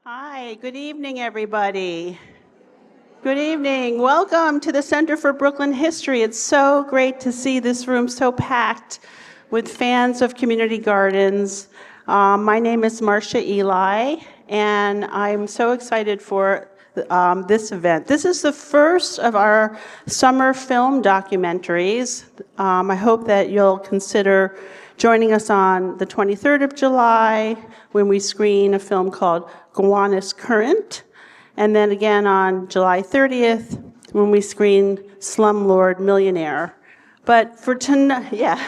Hi, good evening, everybody. Good evening. Welcome to the Center for Brooklyn History. It's so great to see this room so packed with fans of community gardens. My name is Marcia Eli, and I'm so excited for this event. This is the first of our summer film documentaries. I hope that you'll consider joining us on the 23rd of July when we screen a film called Gowanus Current, and then again on July 30th when we screen Slumlord Millionaire. But for tonight, yeah.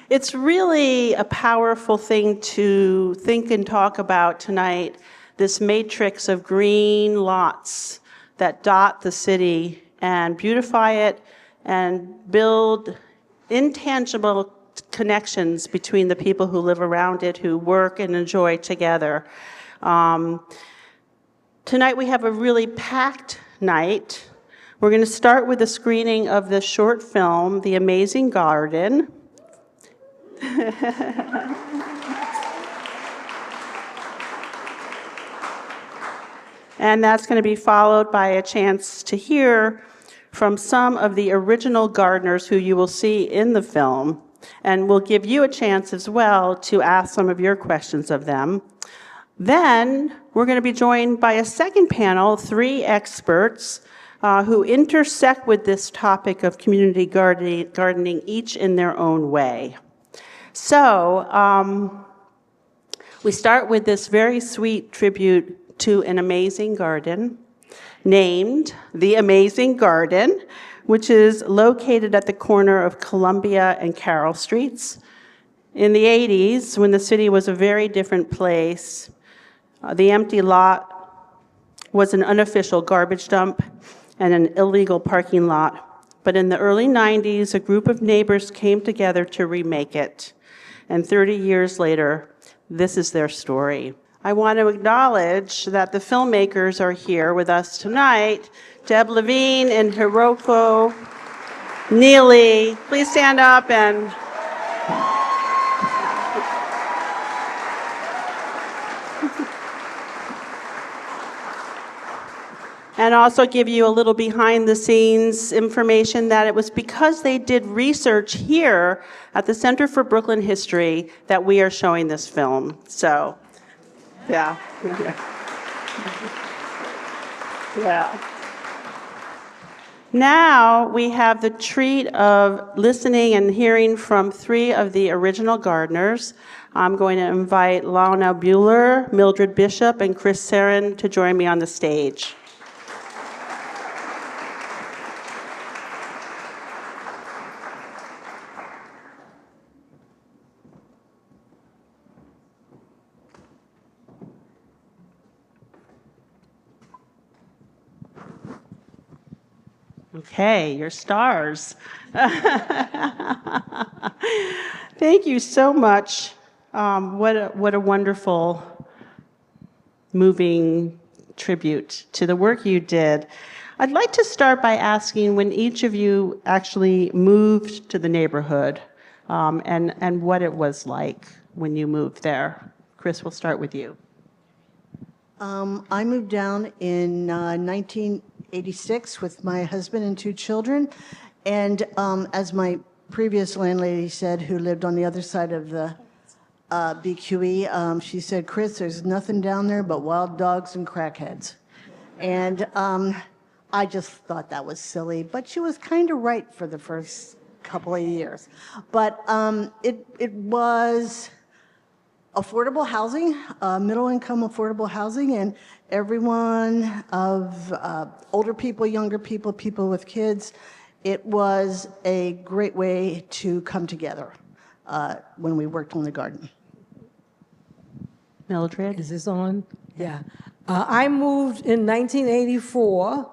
It's really a powerful thing to think and talk about tonight, this matrix of green lots that dot the city and beautify it and build intangible connections between the people who live around it, who work and enjoy together. Tonight we have a really packed night. We're going to start with a screening of the short film, The Amazing Garden. And that's going to be followed by a chance to hear from some of the original gardeners who you will see in the film. And we'll give you a chance as well to ask some of your questions of them. Then we're going to be joined by a second panel, 3 experts who intersect with this topic of community gardening, each in their own way. So we start with this very sweet tribute to an amazing garden named The Amazing Garden, which is located at the corner of Columbia and Carroll Streets. In the 80s, when the city was a very different place, the empty lot was an unofficial garbage dump and an illegal parking lot. But in the early 90s, a group of neighbors came together to remake it. And 30 years later, this is their story. I want to acknowledge that the filmmakers are here with us tonight. Deb Levine and Hiroko Neely, please stand up and also give you a little behind the scenes information that it was because they did research here at the Center for Brooklyn History that we are showing this film. So, yeah. Yeah. Now we have the treat of listening and hearing from 3 of the original gardeners. I'm going to invite Lana Bueller, Mildred Bishop, and Chris Sarin to join me on the stage. Okay, you're stars. Thank you so much. What a wonderful, moving tribute to the work you did. I'd like to start by asking when each of you actually moved to the neighborhood, and what it was like when you moved there. Chris, we'll start with you. I moved down in 1986 with my husband and 2 children. And as my previous landlady said, who lived on the other side of the BQE, she said, Chris, there's nothing down there but wild dogs and crackheads. And I just thought that was silly, but she was kind of right for the first couple of years. But it was affordable housing, middle-income affordable housing, and everyone of older people, younger people, people with kids. It was a great way to come together when we worked on the garden. Mildred? Is this on? Yeah. I moved in 1984.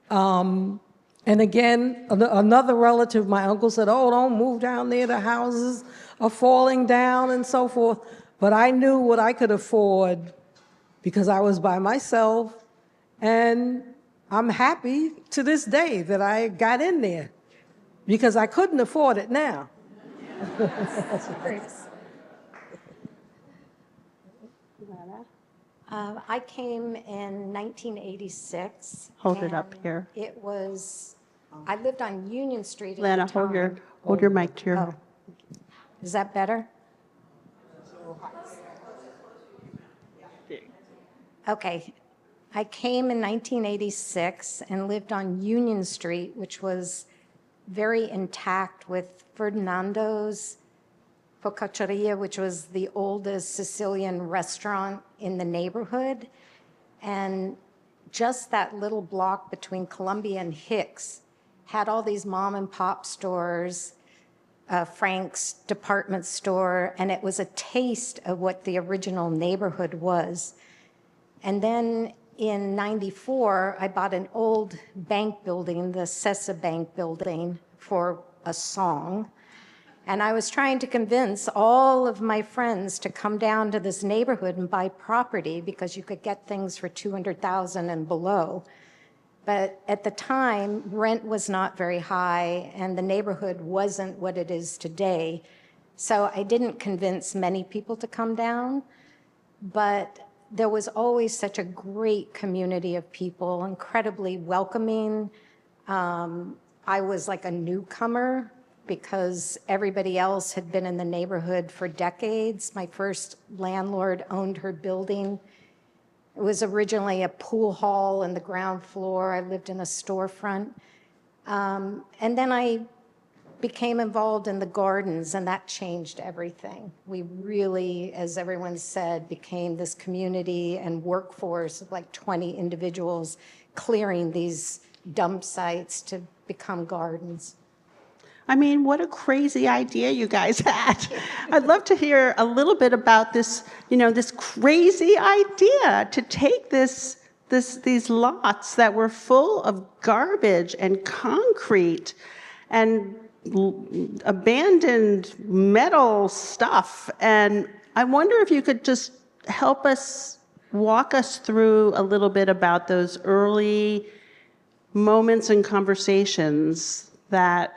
And again, another relative, my uncle said, oh, don't move down there, the houses are falling down and so forth. But I knew what I could afford because I was by myself, and I'm happy to this day that I got in there because I couldn't afford it now. I came in 1986. Hold it up and here. It was, I lived on Union Street at Lana, the time. hold your mic to your. Oh, is that better? Okay. I came in 1986 and lived on Union Street, which was very intact with Ferdinando's Focacceria, which was the oldest Sicilian restaurant in the neighborhood. And just that little block between Columbia and Hicks had all these mom and pop stores, Frank's department store, and it was a taste of what the original neighborhood was. And then in 94, I bought an old bank building, the Sessa Bank building, for a song. And I was trying to convince all of my friends to come down to this neighborhood and buy property because you could get things for $200,000 and below. But at the time, rent was not very high and the neighborhood wasn't what it is today. So I didn't convince many people to come down, but there was always such a great community of people, incredibly welcoming. I was like a newcomer because everybody else had been in the neighborhood for decades. My first landlord owned her building. It was originally a pool hall in the ground floor. I lived in a storefront. And then I became involved in the gardens, and that changed everything. We really, as everyone said, became this community and workforce of like 20 individuals clearing these dump sites to become gardens. I mean, what a crazy idea you guys had. I'd love to hear a little bit about this, this crazy idea to take these lots that were full of garbage and concrete and abandoned metal stuff. And I wonder if you could just walk us through a little bit about those early moments and conversations that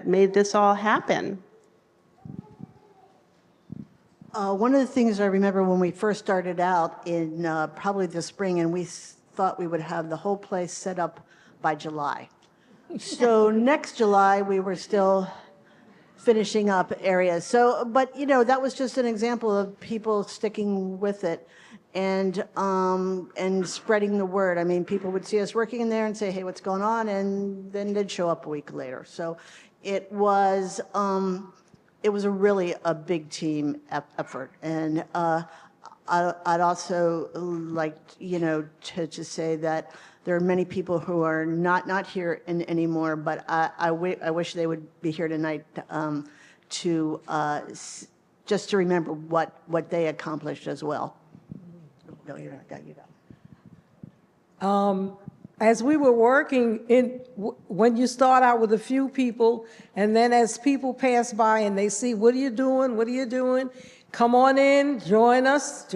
made this all happen. One of the things I remember when we first started out in probably the spring, and we thought we would have the whole place set up by July. So next July, we were still finishing up areas. So, but that was just an example of people sticking with it and spreading the word. I mean, people would see us working in there and say, "Hey, what's going on?" And then they'd show up a week later. So it was really a big team effort. And I'd also like, to just say that there are many people who are not here anymore, but I wish they would be here tonight just to remember what they accomplished as well. No, you're not. As we were working when you start out with a few people, and then as people pass by and they see, what are you doing? What are you doing? Come on in, join us.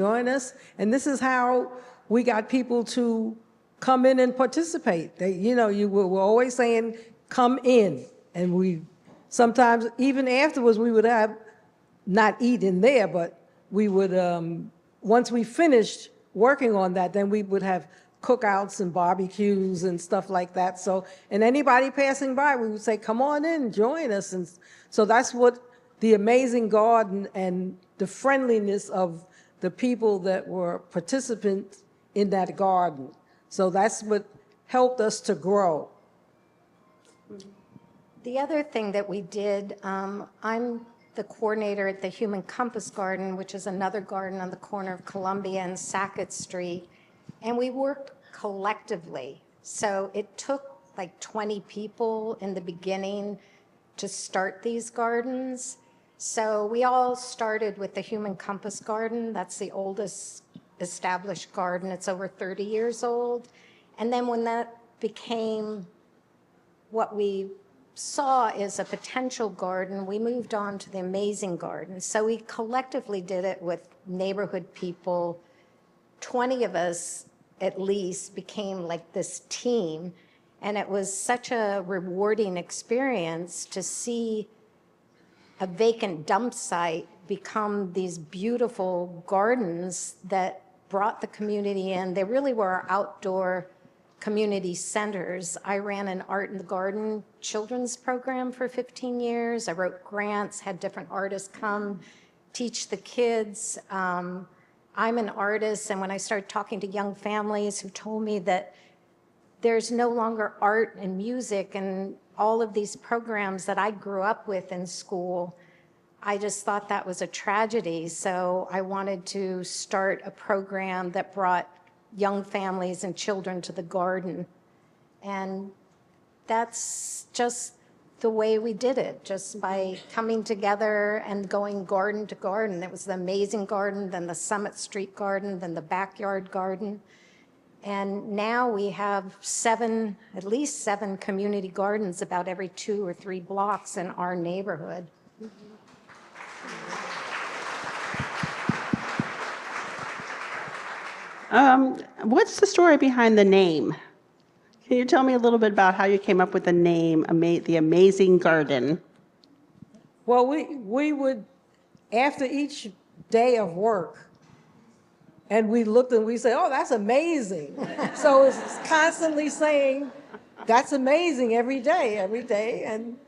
And this is how we got people to come in and participate. You were always saying, come in. And we sometimes, even afterwards, we would have, not eat in there, but we would, once we finished working on that, then we would have cookouts and barbecues and stuff like that. So, and anybody passing by, we would say, come on in, join us. And so that's what the amazing garden and the friendliness of the people that were participants in that garden. So that's what helped us to grow. The other thing that we did, I'm the coordinator at the Human Compass Garden, which is another garden on the corner of Columbia and Sackett Street. And we worked collectively. So it took like 20 people in the beginning to start these gardens. So we all started with the Human Compass Garden. That's the oldest established garden. It's over 30 years old. And then when that became what we saw as a potential garden, we moved on to the Amazing Garden. So we collectively did it with neighborhood people. 20 of us at least became like this team. And it was such a rewarding experience to see a vacant dump site become these beautiful gardens that brought the community in. They really were our outdoor community centers. I ran an Art in the Garden children's program for 15 years. I wrote grants, had different artists come teach the kids. I'm an artist, and when I started talking to young families who told me that there's no longer art and music and all of these programs that I grew up with in school, I just thought that was a tragedy. So I wanted to start a program that brought young families and children to the garden. And that's just the way we did it, just by coming together and going garden to garden. It was the Amazing Garden, then the Summit Street Garden, then the Backyard Garden. And now we have at least seven community gardens about every 2 or 3 blocks in our neighborhood. What's the story behind the name? Can you tell me a little bit about how you came up with the name, The Amazing Garden? Well, we would, after each day of work, and we looked and we said, oh, that's amazing. So it's constantly saying, that's amazing every day. And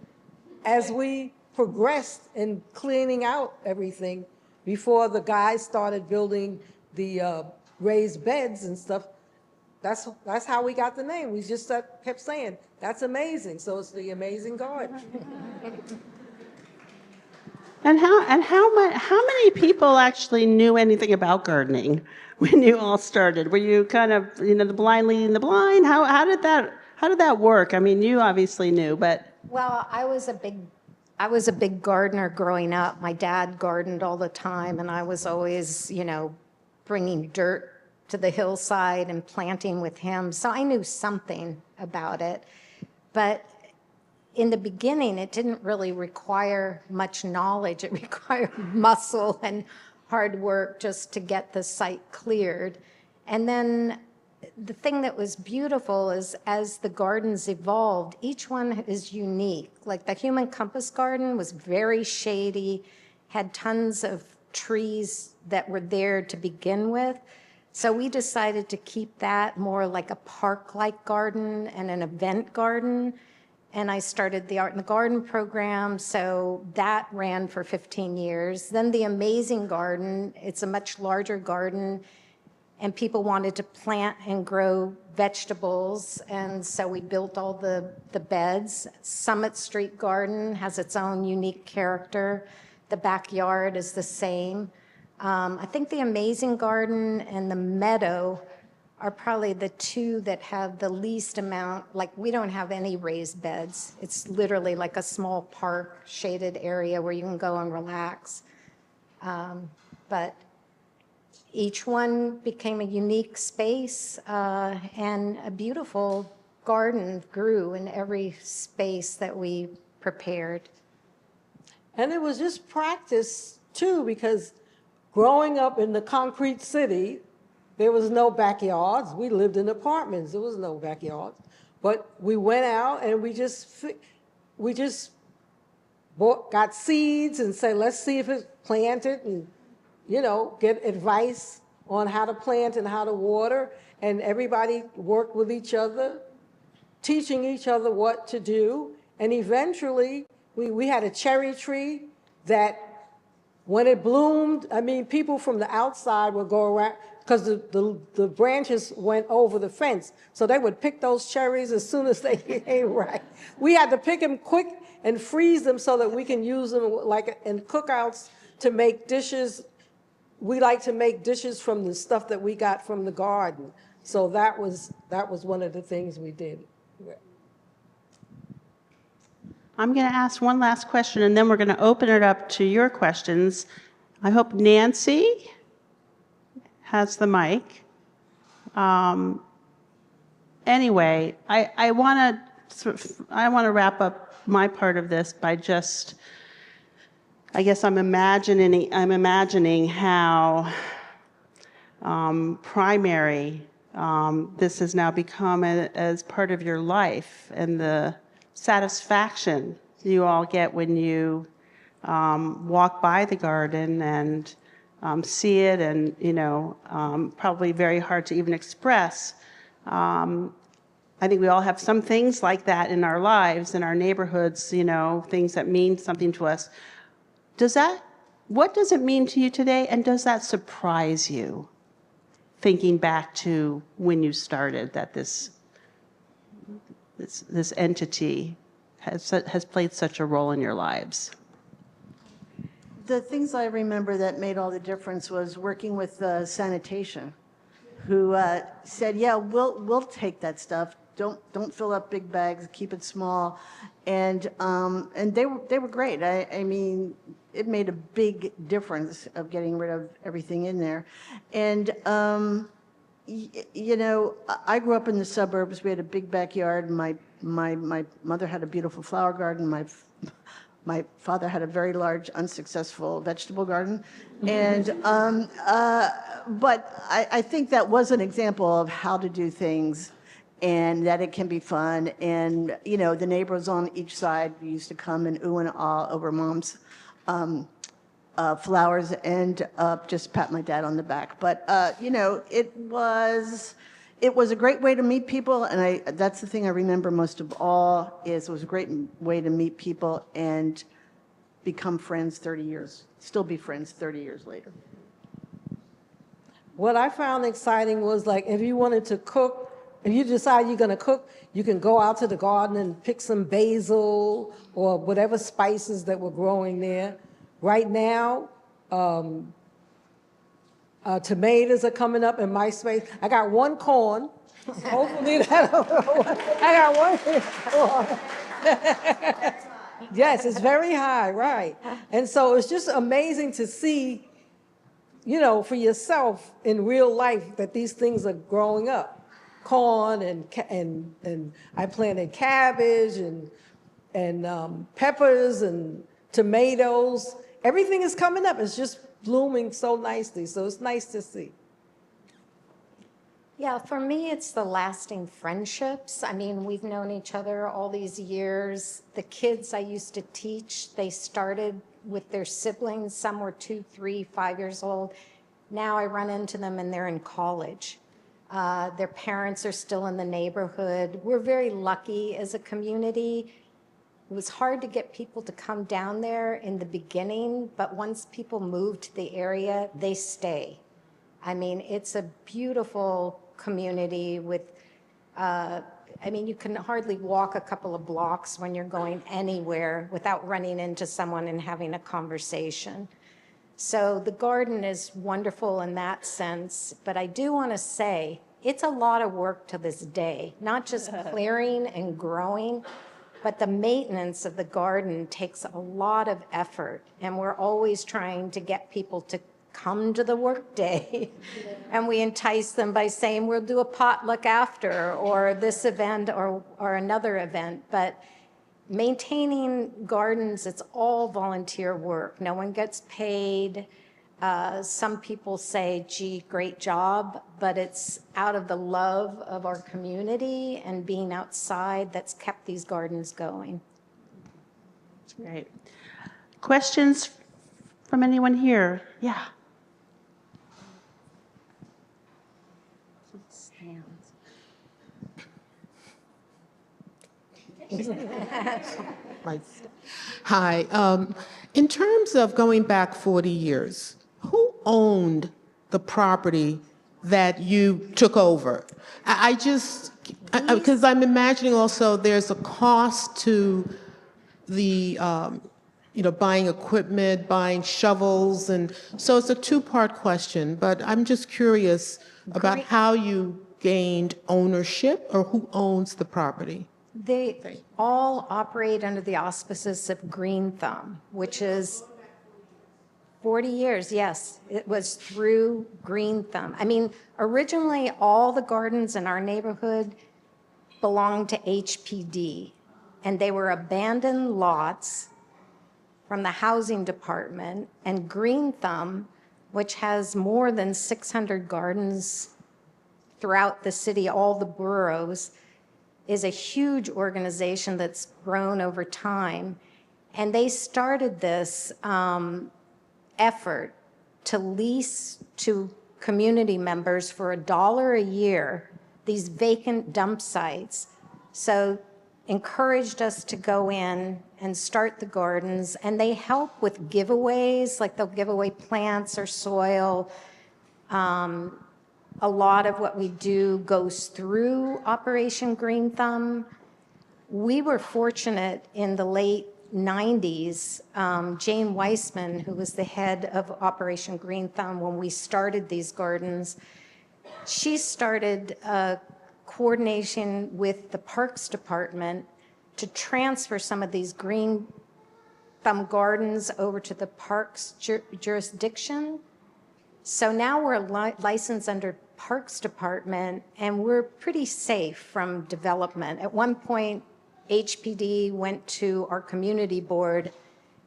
as we progressed in cleaning out everything, before the guys started building the raised beds and stuff, that's how we got the name. We just kept saying, that's amazing. So it's the Amazing Garden. And how many people actually knew anything about gardening when you all started? Were you kind of, the blind leading the blind? How did that work? I mean, you obviously knew, but Well, I was a big gardener growing up. My dad gardened all the time, and I was always, bringing dirt to the hillside and planting with him. So I knew something about it. But in the beginning, it didn't really require much knowledge. It required muscle and hard work just to get the site cleared. And then the thing that was beautiful is as the gardens evolved, each one is unique. Like the Human Compass Garden was very shady, had tons of trees that were there to begin with. So we decided to keep that more like a park-like garden and an event garden. And I started the Art in the Garden program, so that ran for 15 years. Then the Amazing Garden, it's a much larger garden, and people wanted to plant and grow vegetables, and so we built all the beds. Summit Street Garden has its own unique character. The backyard is the same. I think the Amazing Garden and the Meadow are probably the two that have the least amount. Like, we don't have any raised beds. It's literally like a small park, shaded area where you can go and relax. But each one became a unique space, and a beautiful garden grew in every space that we prepared. And it was just practice, too, because growing up in the concrete city, there was no backyards. We lived in apartments. There was no backyards. But we went out and we just got seeds and said, let's see if it's planted, and, get advice on how to plant and how to water. And everybody worked with each other, teaching each other what to do. And eventually, we had a cherry tree that when it bloomed, people from the outside would go around, because the branches went over the fence. So they would pick those cherries as soon as they came right. We had to pick them quick and freeze them so that we can use them like in cookouts to make dishes. We like to make dishes from the stuff that we got from the garden. So that was one of the things we did. I'm going to ask one last question, and then we're going to open it up to your questions. I hope Nancy has the mic. Anyway, I want to wrap up my part of this by just, I guess I'm imagining how primary this has now become as part of your life, and the satisfaction you all get when you walk by the garden and see it, and probably very hard to even express. I think we all have some things like that in our lives, in our neighborhoods, things that mean something to us. What does it mean to you today, and does that surprise you, thinking back to when you started, that this entity has played such a role in your lives? The things I remember that made all the difference was working with sanitation, who said, "Yeah, we'll take that stuff. Don't fill up big bags. Keep it small," and they were great. I mean, it made a big difference of getting rid of everything in there, and. I grew up in the suburbs. We had a big backyard. My mother had a beautiful flower garden. My father had a very large, unsuccessful vegetable garden. And, but I think that was an example of how to do things and that it can be fun. And, the neighbors on each side used to come and ooh and ah over Mom's flowers and just pat my dad on the back. But, it was a great way to meet people, and that's the thing I remember most of all, is it was a great way to meet people and become friends 30 years, still be friends 30 years later. What I found exciting was, like, if you wanted to cook, if you decide you're going to cook, you can go out to the garden and pick some basil or whatever spices that were growing there. Right now, tomatoes are coming up in my space. I got one corn. Hopefully I got one corn. Yes, it's very high, right. And so it's just amazing to see, for yourself in real life that these things are growing up. Corn and I planted cabbage and peppers and tomatoes. Everything is coming up. It's just blooming so nicely. So it's nice to see. Yeah, for me, it's the lasting friendships. I mean, we've known each other all these years. The kids I used to teach, they started with their siblings. Some were 2, 3, 5 years old. Now I run into them and they're in college. Their parents are still in the neighborhood. We're very lucky as a community. It was hard to get people to come down there in the beginning, but once people move to the area, they stay. I mean, it's a beautiful community with, you can hardly walk a couple of blocks when you're going anywhere without running into someone and having a conversation. So the garden is wonderful in that sense, but I do want to say it's a lot of work to this day, not just clearing and growing, but the maintenance of the garden takes a lot of effort, and we're always trying to get people to come to the work day. And we entice them by saying, we'll do a potluck after, or this event, or another event. But maintaining gardens, it's all volunteer work. No one gets paid. Some people say, gee, great job, but it's out of the love of our community and being outside that's kept these gardens going. That's great. Questions from anyone here? Yeah. Hi. In terms of going back 40 years, who owned the property that you took over? Because I'm imagining also there's a cost to the, buying equipment, buying shovels, and so it's a two-part question, but I'm just curious about how you gained ownership or who owns the property. They all operate under the auspices of GreenThumb, which is 40 years, yes. It was through GreenThumb. I mean, originally all the gardens in our neighborhood belonged to HPD, and they were abandoned lots from the housing department, and GreenThumb, which has more than 600 gardens throughout the city, all the boroughs, is a huge organization that's grown over time. And they started this effort to lease to community members for $1 a year these vacant dump sites. So encouraged us to go in and start the gardens, and they help with giveaways, like they'll give away plants or soil. A lot of what we do goes through Operation Green Thumb. We were fortunate in the late 90s, Jane Weissman, who was the head of Operation Green Thumb when we started these gardens, she started coordination with the Parks Department to transfer some of these Green Thumb gardens over to the Parks jurisdiction. So now we're licensed under Parks Department, and we're pretty safe from development. At one point, HPD went to our community board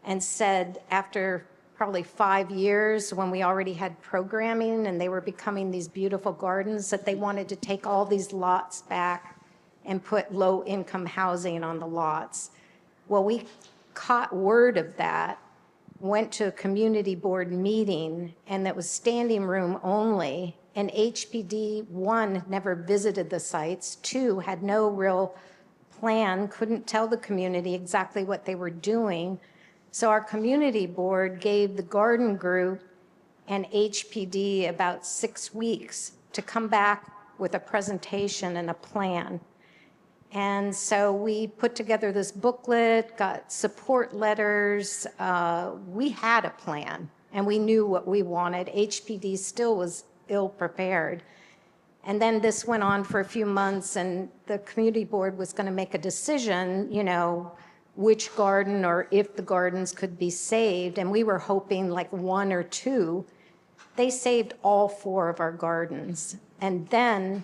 and said, after probably 5 years, when we already had programming and they were becoming these beautiful gardens, that they wanted to take all these lots back and put low-income housing on the lots. Well, we caught word of that, went to a community board meeting, and that was standing room only, and HPD, 1, never visited the sites, 2, had no real plan, couldn't tell the community exactly what they were doing. So our community board gave the garden group and HPD about 6 weeks to come back with a presentation and a plan. And so we put together this booklet, got support letters. We had a plan, and we knew what we wanted. HPD still was ill-prepared. And then this went on for a few months, and the community board was going to make a decision, you know, which garden or if the gardens could be saved. And we were hoping like 1 or 2. They saved all 4 of our gardens. And then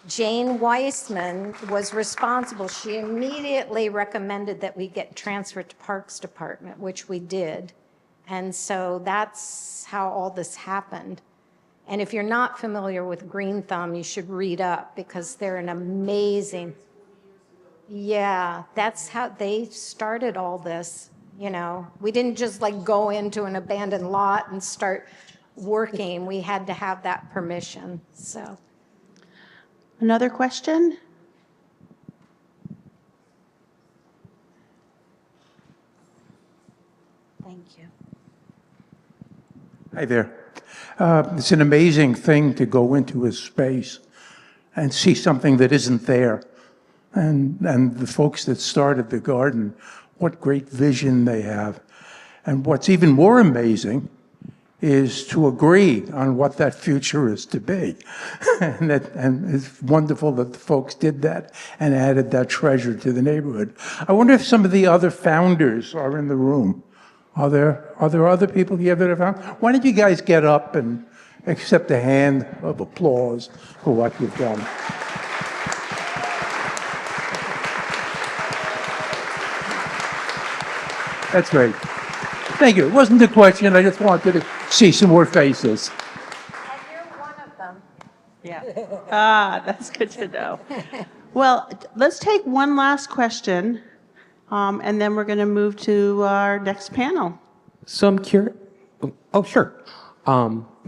Jane Weissman was responsible. She immediately recommended that we get transferred to Parks Department, which we did. And so that's how all this happened. And if you're not familiar with Green Thumb, you should read up, because they're an amazing, yeah, that's how they started all this. You know, we didn't just like go into an abandoned lot and start working. We had to have that permission, so. Another question? Thank you. Hi there. It's an amazing thing to go into a space and see something that isn't there. And the folks that started the garden, what great vision they have. And what's even more amazing is to agree on what that future is to be. and it's wonderful that the folks did that and added that treasure to the neighborhood. I wonder if some of the other founders are in the room. Are there other people here that have found? Why don't you guys get up and accept a hand of applause for what you've done? That's great. Thank you. It wasn't a question. I just wanted to see some more faces. And you're one of them. Yeah. That's good to know. Well, let's take one last question, and then we're going to move to our next panel. So I'm curious. Oh, sure.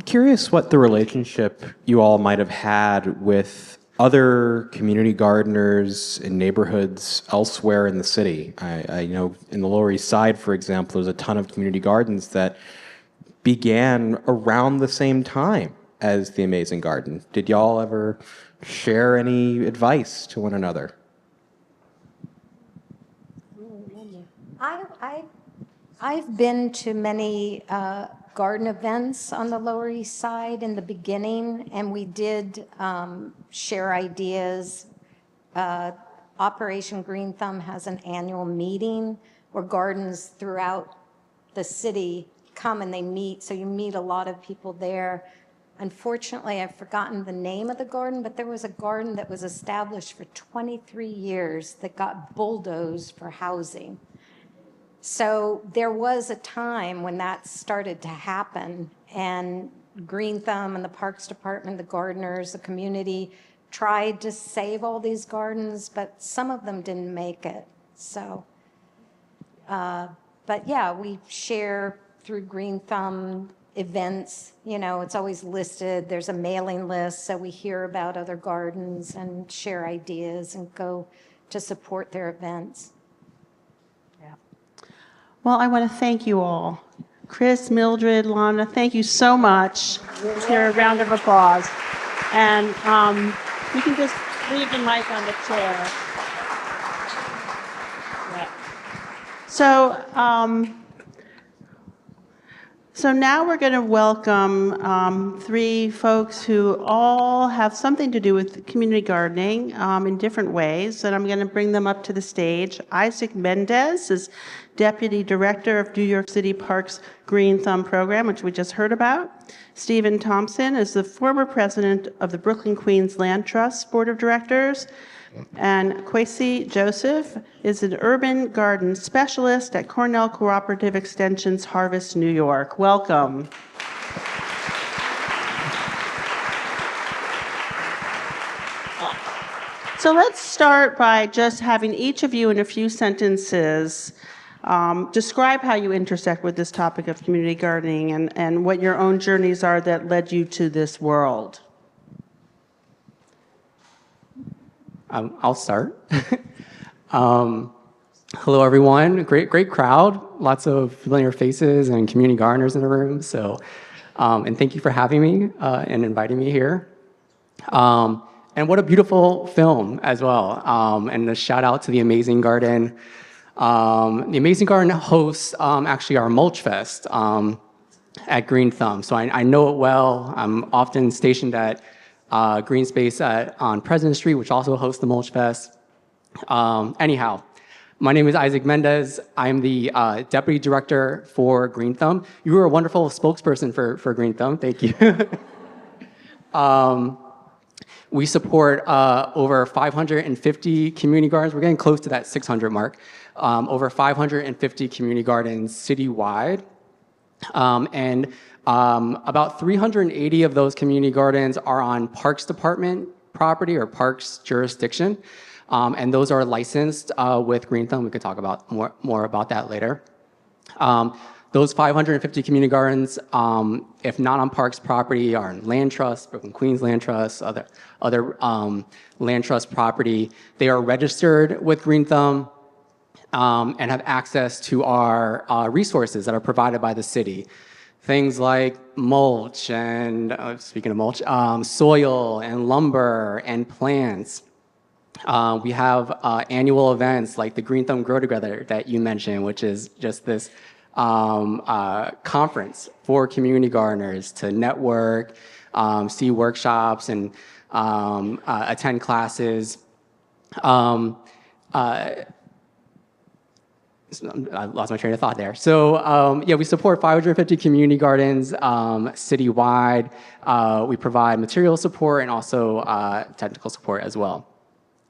Curious what the relationship you all might have had with other community gardeners in neighborhoods elsewhere in the city. I know in the Lower East Side, for example, there's a ton of community gardens that began around the same time as the Amazing Garden. Did y'all ever share any advice to one another? I've been to many garden events on the Lower East Side in the beginning, and we did share ideas. Operation Green Thumb has an annual meeting where gardens throughout the city come and they meet, so you meet a lot of people there. Unfortunately, I've forgotten the name of the garden, but there was a garden that was established for 23 years that got bulldozed for housing. So there was a time when that started to happen, and Green Thumb and the Parks Department, the gardeners, the community tried to save all these gardens, but some of them didn't make it. So But yeah, we share through Green Thumb events. You know, it's always listed. There's a mailing list, so we hear about other gardens and share ideas and go to support their events. Well, I want to thank you all. Chris, Mildred, Lana, thank you so much. Let's hear a round of applause. And you can just leave the mic on the chair. Yeah. So now we're going to welcome three folks who all have something to do with community gardening in different ways, and I'm going to bring them up to the stage. Isak Mendes is Deputy Director of New York City Parks Green Thumb program, which we just heard about. Stephen Thomson is the former president of the Brooklyn Queens Land Trust Board of Directors. And Kwesi Joseph is an urban garden specialist at Cornell Cooperative Extension's Harvest, New York. Welcome. So let's start by just having each of you in a few sentences describe how you intersect with this topic of community gardening and what your own journeys are that led you to this world. I'll start. Hello, everyone. Great crowd. Lots of familiar faces and community gardeners in the room. So, and thank you for having me and inviting me here. And what a beautiful film as well. And a shout out to the Amazing Garden. The Amazing Garden hosts actually our Mulch Fest at Green Thumb. So I know it well. I'm often stationed at Green Space on President Street, which also hosts the Mulch Fest. Anyhow, my name is Isak Mendes. I'm the Deputy Director for Green Thumb. You were a wonderful spokesperson for Green Thumb. Thank you. We support over 550 community gardens. We're getting close to that 600 mark. Over 550 community gardens citywide. And about 380 of those community gardens are on Parks Department property or Parks jurisdiction. And those are licensed with Green Thumb. We could talk about more about that later. Those 550 community gardens, if not on Parks property, are in Land Trust, Brooklyn Queens Land Trust, other land trust property. They are registered with Green Thumb and have access to our resources that are provided by the city. Things like mulch and, speaking of mulch, soil and lumber and plants. We have annual events like the Green Thumb Grow Together that you mentioned, which is just this conference for community gardeners to network, see workshops, and attend classes. I lost my train of thought there. So yeah, we support 550 community gardens citywide. We provide material support and also technical support as well.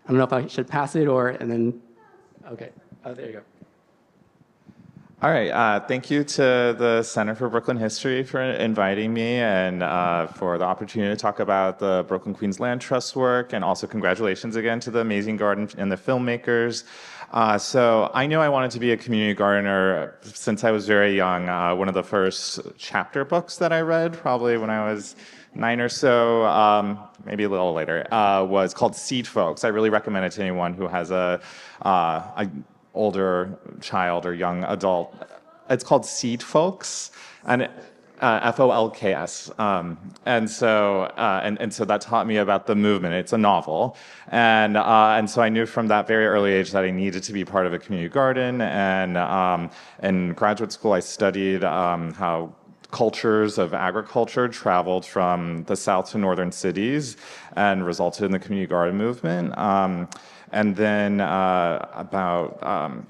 I don't know if I should pass it and then, okay. Oh, there you go. All right, thank you to the Center for Brooklyn History for inviting me and for the opportunity to talk about the Brooklyn Queens Land Trust work, and also congratulations again to the Amazing Garden and the filmmakers. So I knew I wanted to be a community gardener since I was very young. One of the first chapter books that I read, probably when I was 9 or so, maybe a little later, was called Seed Folks. I really recommend it to anyone who has a older child or young adult. It's called Seed Folks, and Folks. And so that taught me about the movement. It's a novel, and so I knew from that very early age that I needed to be part of a community garden. And in graduate school, I studied how cultures of agriculture traveled from the south to northern cities and resulted in the community garden movement. And then about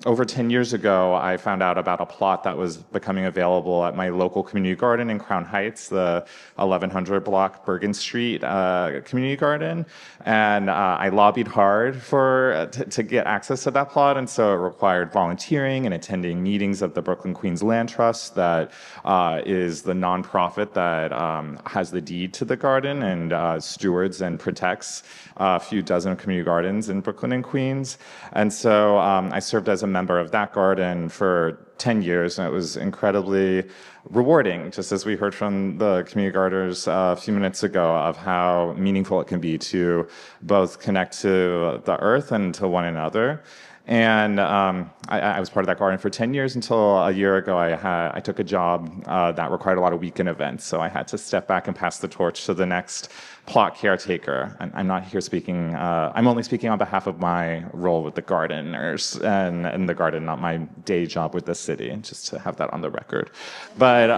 over 10 years ago, I found out about a plot that was becoming available at my local community garden in Crown Heights, the 1100 block Bergen Street community garden. And I lobbied hard to get access to that plot. And so it required volunteering and attending meetings of the Brooklyn Queens Land Trust, that is the nonprofit that has the deed to the garden and stewards and protects a few dozen community gardens in Brooklyn Brooklyn and Queens. And so I served as a member of that garden for 10 years, and it was incredibly rewarding, just as we heard from the community gardeners a few minutes ago, of how meaningful it can be to both connect to the earth and to one another. And I was part of that garden for 10 years until a year ago I took a job that required a lot of weekend events. So I had to step back and pass the torch to the next plot caretaker. I'm not here speaking, I'm only speaking on behalf of my role with the gardeners and the garden, not my day job with the city, just to have that on the record. But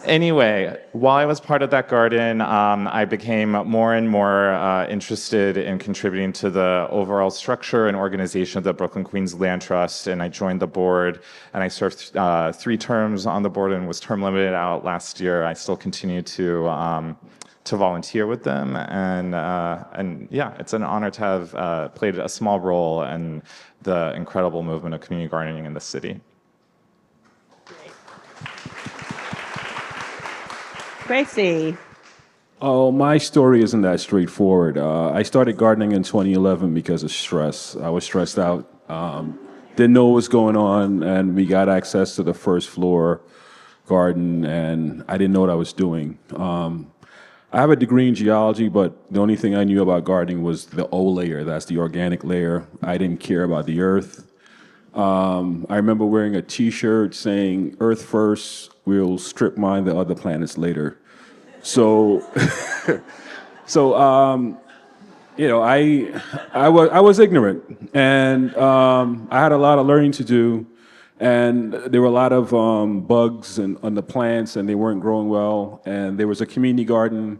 anyway, while I was part of that garden, I became more and more interested in contributing to the overall structure and organization of the Brooklyn Queens Land Trust, and I joined the board, and I served 3 terms on the board and was term limited out last year. I still continue to volunteer with them, and yeah, it's an honor to have played a small role in the incredible movement of community gardening in the city. Kwesi. Oh, my story isn't that straightforward. I started gardening in 2011 because of stress. I was stressed out, didn't know what was going on, and we got access to the first floor garden, and I didn't know what I was doing. I have a degree in geology, but the only thing I knew about gardening was the O layer, that's the organic layer. I didn't care about the earth. I remember wearing a t-shirt saying, "Earth first, we'll strip mine the other planets later." So, you know, I was ignorant, and I had a lot of learning to do, and there were a lot of bugs on the plants, and they weren't growing well. And there was a community garden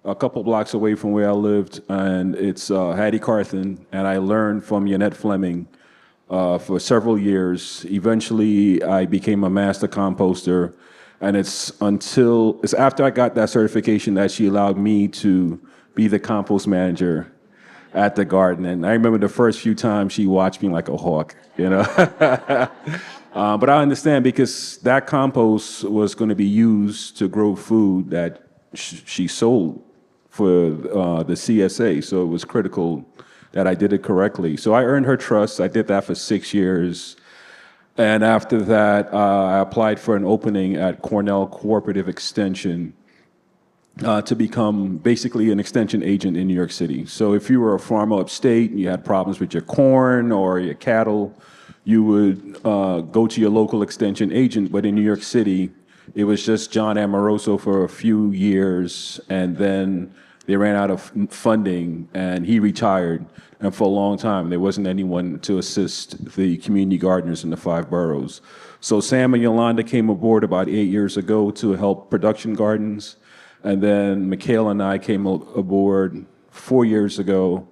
a couple blocks away from where I lived, and it's Hattie Carthen, and I learned from Yannette Fleming for several years. Eventually, I became a master composter, and it's after I got that certification that she allowed me to be the compost manager at the garden. And I remember the first few times she watched me like a hawk, you know. But I understand, because that compost was going to be used to grow food that she sold for the CSA, so it was critical that I did it correctly. So I earned her trust. I did that for 6 years. And after that, I applied for an opening at Cornell Cooperative Extension to become basically an extension agent in New York City. So if you were a farmer upstate and you had problems with your corn or your cattle, you would go to your local extension agent. But in New York City, it was just John Amoroso for a few years, and then they ran out of funding, and he retired. And for a long time, there wasn't anyone to assist the community gardeners in the 5 boroughs. So Sam and Yolanda came aboard about 8 years ago to help production gardens. And then Mikhail and I came aboard 4 years ago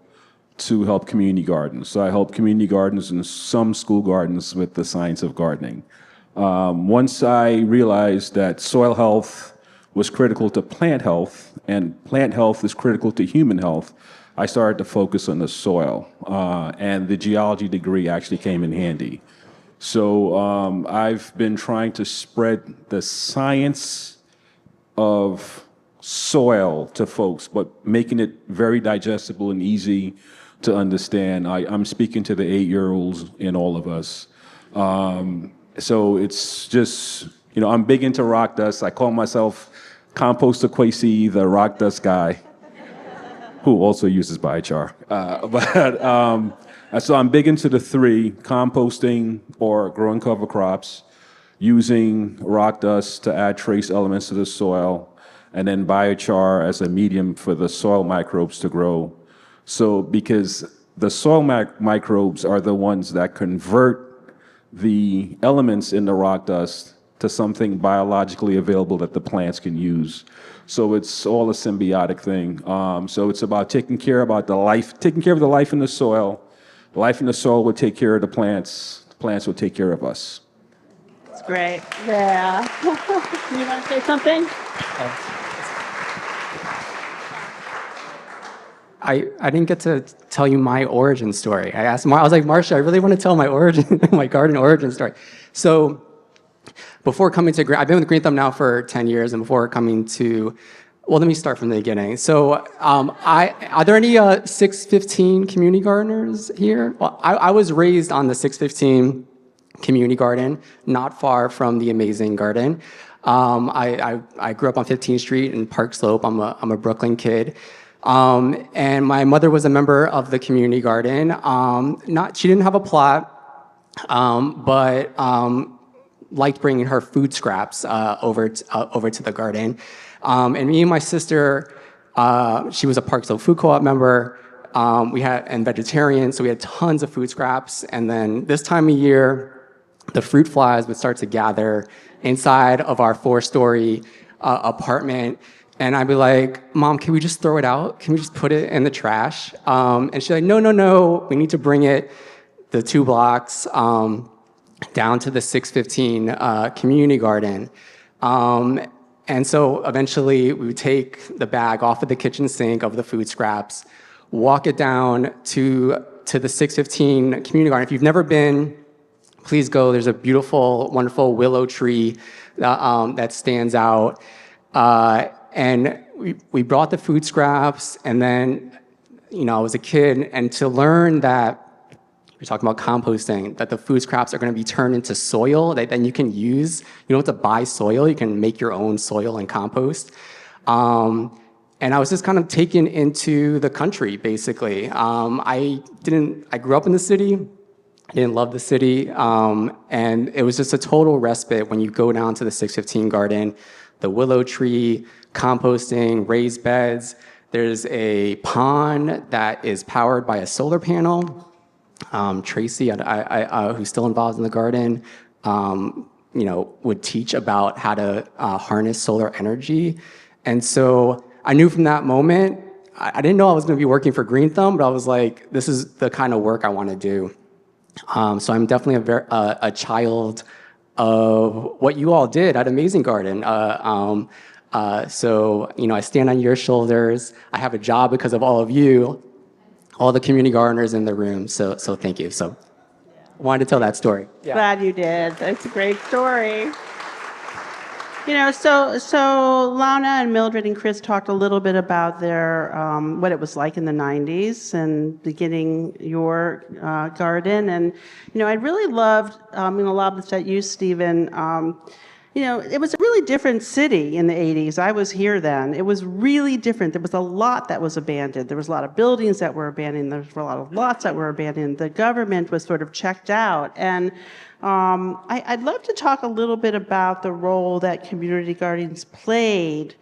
to help community gardens. So I help community gardens and some school gardens with the science of gardening. Once I realized that soil health was critical to plant health, and plant health is critical to human health, I started to focus on the soil, and the geology degree actually came in handy. So I've been trying to spread the science of soil to folks, but making it very digestible and easy to understand. I'm speaking to the 8-year-olds in all of us. So it's just, you know, I'm big into rock dust. I call myself Composter Kwesi, the rock dust guy, who also uses biochar. So I'm big into the 3, composting or growing cover crops, using rock dust to add trace elements to the soil, and then biochar as a medium for the soil microbes to grow. So because the soil microbes are the ones that convert the elements in the rock dust to something biologically available that the plants can use. So it's all a symbiotic thing. So it's about taking care of the life in the soil. The life in the soil will take care of the plants will take care of us. That's great. Yeah. You want to say something? I didn't get to tell you my origin story. I asked I was like, Marcia, I really want to tell my garden origin story. So before coming to, I've been with GreenThumb now for 10 years, and before coming to Well, let me start from the beginning. So, are there any 615 community gardeners here? Well, I was raised on the 615 community garden, not far from the amazing garden. I grew up on 15th Street in Park Slope. I'm a Brooklyn kid. And my mother was a member of the community garden. She didn't have a plot, but liked bringing her food scraps over to the garden. And me and my sister, she was a Park Slope Food Co-op member. And vegetarian, so we had tons of food scraps. And then this time of year, the fruit flies would start to gather inside of our 4-story apartment. And I'd be like, Mom, can we just throw it out? Can we just put it in the trash? And she's like, no, we need to bring it the 2 blocks down to the 615 community garden. And so eventually we would take the bag off of the kitchen sink of the food scraps, walk it down to the 615 community garden. If you've never been, please go. There's a beautiful, wonderful willow tree that stands out. And we brought the food scraps, and then, I was a kid, and to learn that, we're talking about composting, that the food scraps are going to be turned into soil that then you can use. You don't have to buy soil. You can make your own soil and compost. And I was just kind of taken into the country, basically. I grew up in the city. I didn't love the city. And it was just a total respite when you go down to the 615 garden, the willow tree, composting, raised beds. There's a pond that is powered by a solar panel. Tracy, who's still involved in the garden, would teach about how to harness solar energy. And so I knew from that moment, I didn't know I was going to be working for GreenThumb, but I was like, this is the kind of work I want to do. So I'm definitely a child of what you all did at Amazing Garden. So I stand on your shoulders. I have a job because of all of you, all the community gardeners in the room. So thank you. So I wanted to tell that story. Yeah. Glad you did. That's a great story. So Lana and Mildred and Chris talked a little bit about their what it was like in the 90s and beginning your garden. And, I really loved, a lot of this that you, Stephen, it was a really different city in the 80s. I was here then. It was really different. There was a lot that was abandoned. There was a lot of buildings that were abandoned. There were a lot of lots that were abandoned. The government was sort of checked out. And I'd love to talk a little bit about the role that community gardens played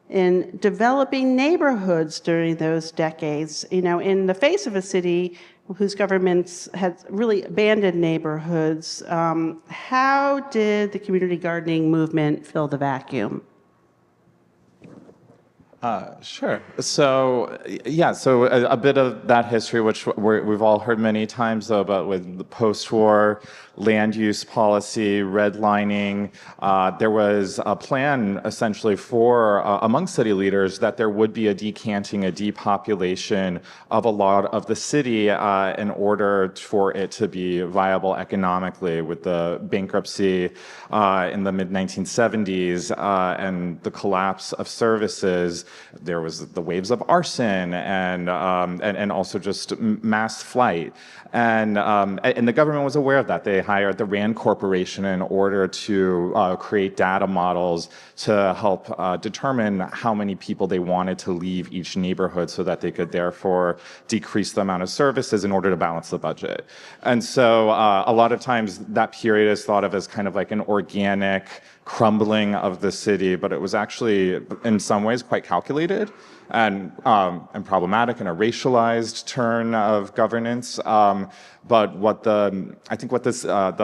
in developing neighborhoods during those decades, in the face of a city whose governments had really abandoned neighborhoods. How did the community gardening movement fill the vacuum? Sure. So a bit of that history, which we've all heard many times, though, but with the post-war land use policy, redlining, there was a plan essentially for, among city leaders, that there would be a decanting, a depopulation of a lot of the city in order for it to be viable economically. With the bankruptcy in the mid-1970s and the collapse of services, there was the waves of arson and also just mass flight, and the government was aware of that. They hired the Rand Corporation in order to create data models to help determine how many people they wanted to leave each neighborhood, so that they could therefore decrease the amount of services in order to balance the budget. And so a lot of times that period is thought of as kind of like an organic crumbling of the city, but it was actually in some ways quite calculated and problematic, and a racialized turn of governance. But what the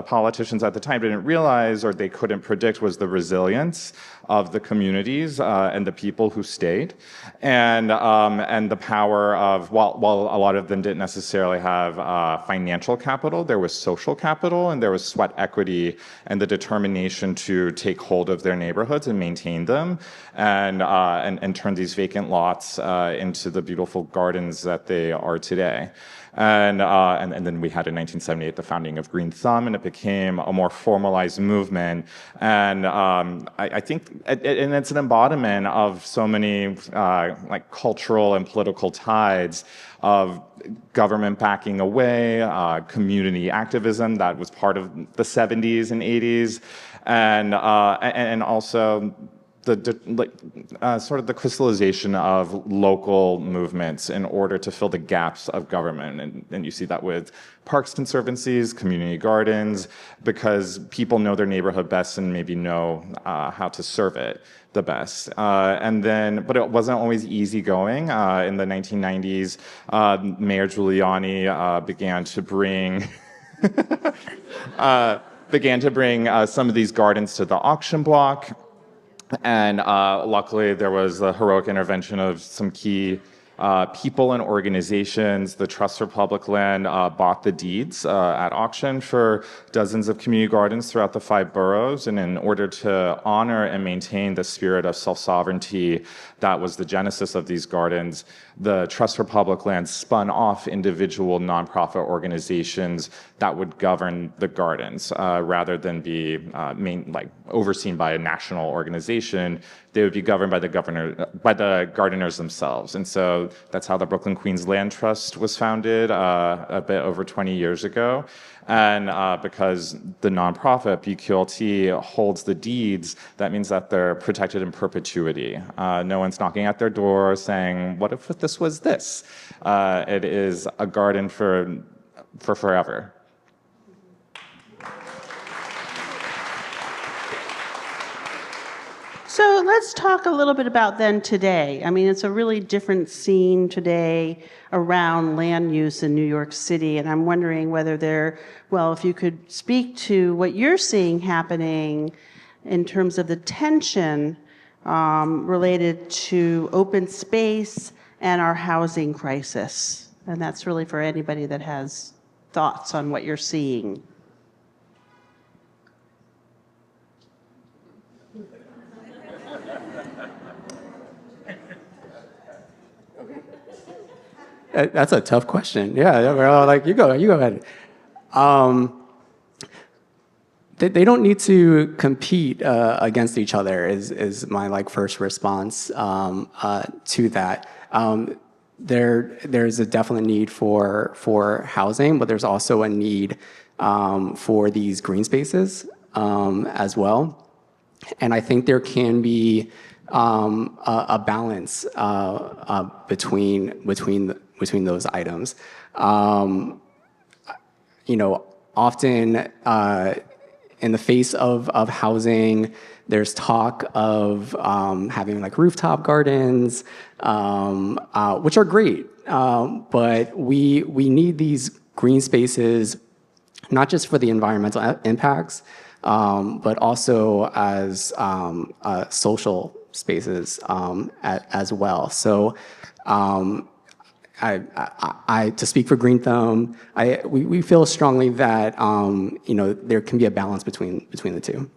politicians at the time didn't realize, or they couldn't predict, was the resilience of the communities and the people who stayed, and the power of, while a lot of them didn't necessarily have financial capital, there was social capital, and there was sweat equity and the determination to take hold of their neighborhoods and maintain them, and turn these vacant lots into the beautiful gardens that they are today. And then we had in 1978 the founding of GreenThumb, and it became a more formalized movement. And I think, and it's an embodiment of so many like cultural and political tides of government backing away, community activism that was part of the 70s and 80s, and also sort of the crystallization of local movements in order to fill the gaps of government. And you see that with parks conservancies, community gardens, because people know their neighborhood best and maybe know how to serve it the best. But it wasn't always easy going. In the 1990s, Mayor Giuliani began to bring some of these gardens to the auction block. And luckily, there was the heroic intervention of some key people and organizations. The Trust for Public Land bought the deeds at auction for dozens of community gardens throughout the 5 boroughs. And in order to honor and maintain the spirit of self-sovereignty that was the genesis of these gardens, the Trust for Public Land spun off individual nonprofit organizations that would govern the gardens rather than be overseen by a national organization. They would be governed by the gardeners themselves. And so that's how the Brooklyn Queens Land Trust was founded a bit over 20 years ago. And because the nonprofit, BQLT, holds the deeds, that means that they're protected in perpetuity. No one's knocking at their door saying, what if this was this? It is a garden for forever. So let's talk a little bit about then today. I mean, it's a really different scene today around land use in New York City, and I'm wondering whether if you could speak to what you're seeing happening in terms of the tension related to open space and our housing crisis. And that's really for anybody that has thoughts on what you're seeing. That's a tough question. Yeah, we're all like, you go ahead. They don't need to compete against each other. Is my first response to that. There's a definite need for housing, but there's also a need for these green spaces as well. And I think there can be a balance between those items. Often in the face of housing, there's talk of having rooftop gardens, which are great, but we need these green spaces not just for the environmental impacts, but also as social spaces as well. So. To speak for GreenThumb, we feel strongly that there can be a balance between the two.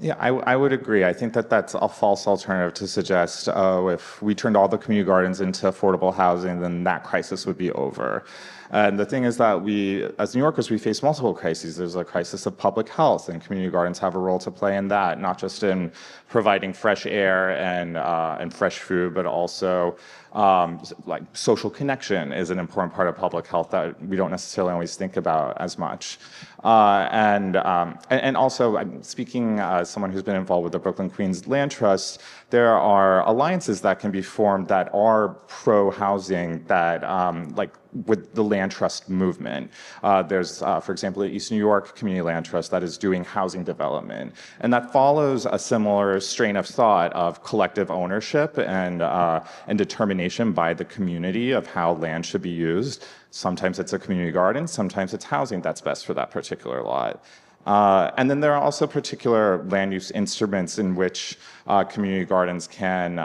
Yeah, I would agree. I think that's a false alternative to suggest, if we turned all the community gardens into affordable housing, then that crisis would be over. And the thing is that we, as New Yorkers, we face multiple crises. There's a crisis of public health, and community gardens have a role to play in that, not just in providing fresh air and fresh food, but also social connection is an important part of public health that we don't necessarily always think about as much. And also, I'm speaking as someone who's been involved with the Brooklyn Queens Land Trust, there are alliances that can be formed that are pro-housing, that with the land trust movement. There's, for example, the East New York Community Land Trust that is doing housing development. And that follows a similar strain of thought of collective ownership and determination by the community of how land should be used. Sometimes it's a community garden, sometimes it's housing that's best for that particular lot. And then there are also particular land use instruments in which community gardens can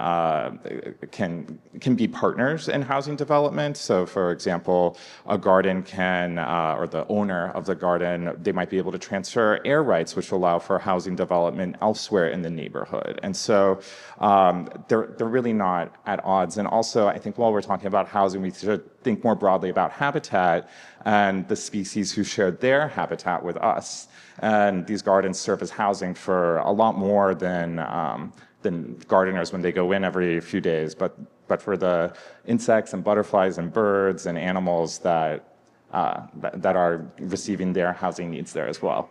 be partners in housing development. So, for example, a garden can, or the owner of the garden, they might be able to transfer air rights, which allow for housing development elsewhere in the neighborhood. And so they're really not at odds. And also, I think while we're talking about housing, we should think more broadly about habitat and the species who share their habitat with us. And these gardens serve as housing for a lot more than gardeners when they go in every few days, but for the insects and butterflies and birds and animals that are receiving their housing needs there as well.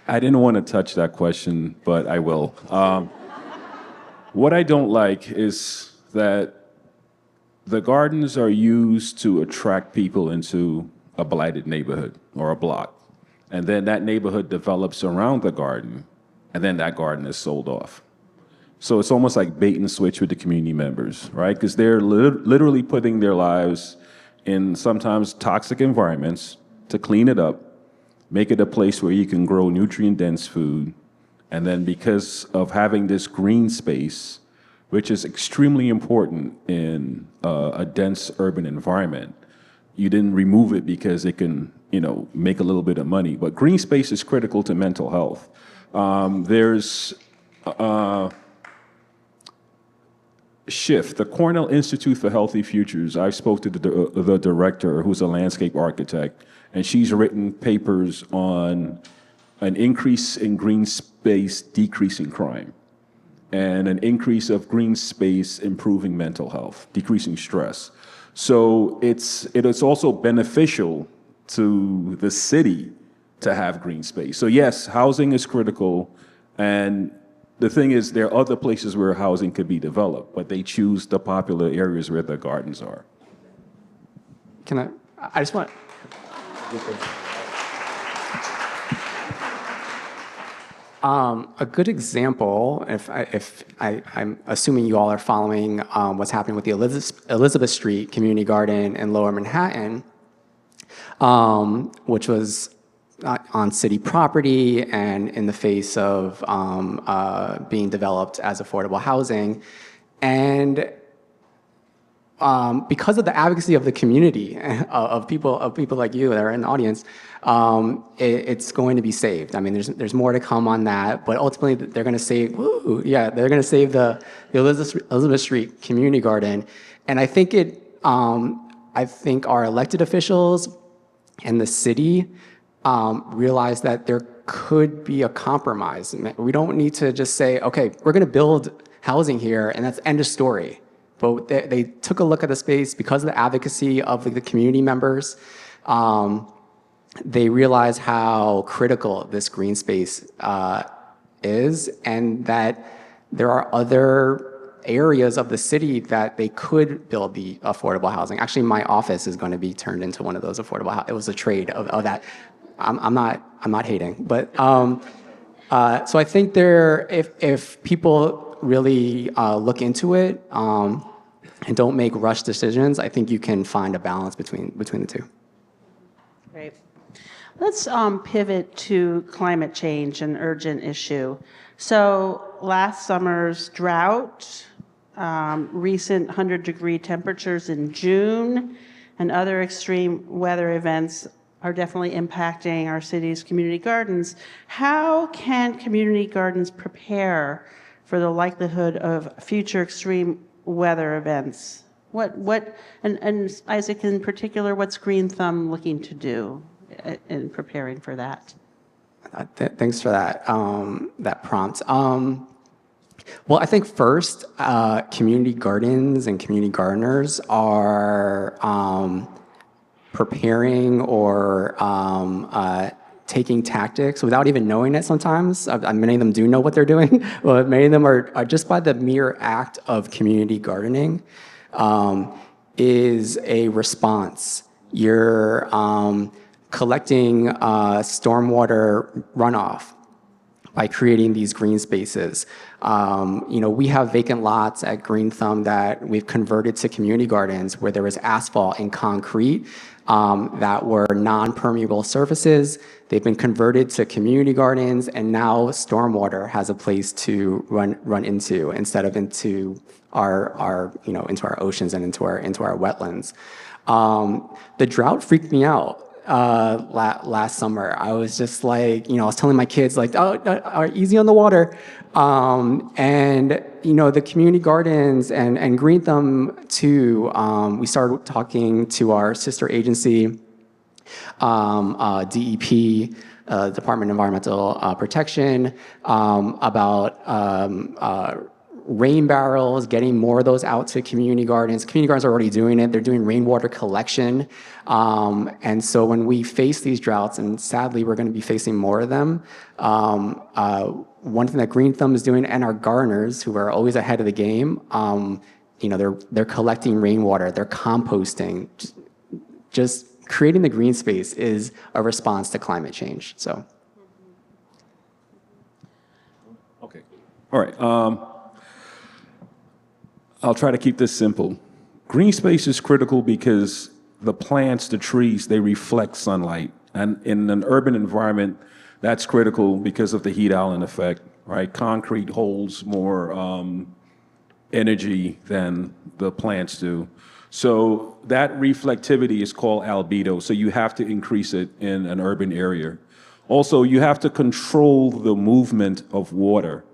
I didn't want to touch that question, but I will. What I don't like is that the gardens are used to attract people into a blighted neighborhood or a block. And then that neighborhood develops around the garden, and then that garden is sold off. So it's almost like bait and switch with the community members, right? Because they're literally putting their lives in sometimes toxic environments to clean it up, make it a place where you can grow nutrient-dense food, and then because of having this green space, which is extremely important in a dense urban environment, you didn't remove it because it can, make a little bit of money. But green space is critical to mental health. There's Shift, the Cornell Institute for Healthy Futures. I spoke to the director, who's a landscape architect, and she's written papers on an increase in green space decreasing crime, and an increase of green space improving mental health, decreasing stress. So it is also beneficial to the city to have green space. So yes, housing is critical, and the thing is, there are other places where housing could be developed, but they choose the popular areas where the gardens are. I just want... a good example, I'm assuming you all are following what's happening with the Elizabeth Street Community Garden in Lower Manhattan, which was on city property and in the face of being developed as affordable housing. And because of the advocacy of the community, of people like you that are in the audience, it's going to be saved. I mean, there's more to come on that, but ultimately they're going to save. They're going to save the Elizabeth Street Community Garden, and I think I think our elected officials and the city realize that there could be a compromise. We don't need to just say, okay, we're going to build housing here, and that's end of story. But they took a look at the space because of the advocacy of the community members. They realized how critical this green space is, and that there are other areas of the city that they could build the affordable housing. Actually, my office is going to be turned into one of those affordable houses. It was a trade of that. I'm not hating, but so I think if people really look into it and don't make rush decisions, I think you can find a balance between the two. Great. Let's pivot to climate change, an urgent issue. So last summer's drought, recent 100-degree temperatures in June, and other extreme weather events are definitely impacting our city's community gardens. How can community gardens prepare for the likelihood of future extreme weather events? And Isaac in particular, what's GreenThumb looking to do in preparing for that? Thanks for that prompt. Well, I think first, community gardens and community gardeners are preparing or taking tactics without even knowing it sometimes. Many of them do know what they're doing, but many of them are just by the mere act of community gardening is a response. You're collecting stormwater runoff by creating these green spaces. We have vacant lots at GreenThumb that we've converted to community gardens where there was asphalt and concrete that were non-permeable surfaces. They've been converted to community gardens, and now stormwater has a place to run into instead of into our oceans and into our wetlands. The drought freaked me out. last summer. I was just like, I was telling my kids like, easy on the water. And the community gardens and GreenThumb too. We started talking to our sister agency, DEP, Department of Environmental Protection, about rain barrels, getting more of those out to community gardens. Community gardens are already doing it. They're doing rainwater collection. And so when we face these droughts, and sadly we're going to be facing more of them, one thing that GreenThumb is doing, and our gardeners, who are always ahead of the game, they're collecting rainwater, they're composting. Just creating the green space is a response to climate change. So. Okay. All right. I'll try to keep this simple. Green space is critical because the plants, the trees, they reflect sunlight. And in an urban environment, that's critical because of the heat island effect, right? Concrete holds more energy than the plants do. So that reflectivity is called albedo. So you have to increase it in an urban area. Also, you have to control the movement of water.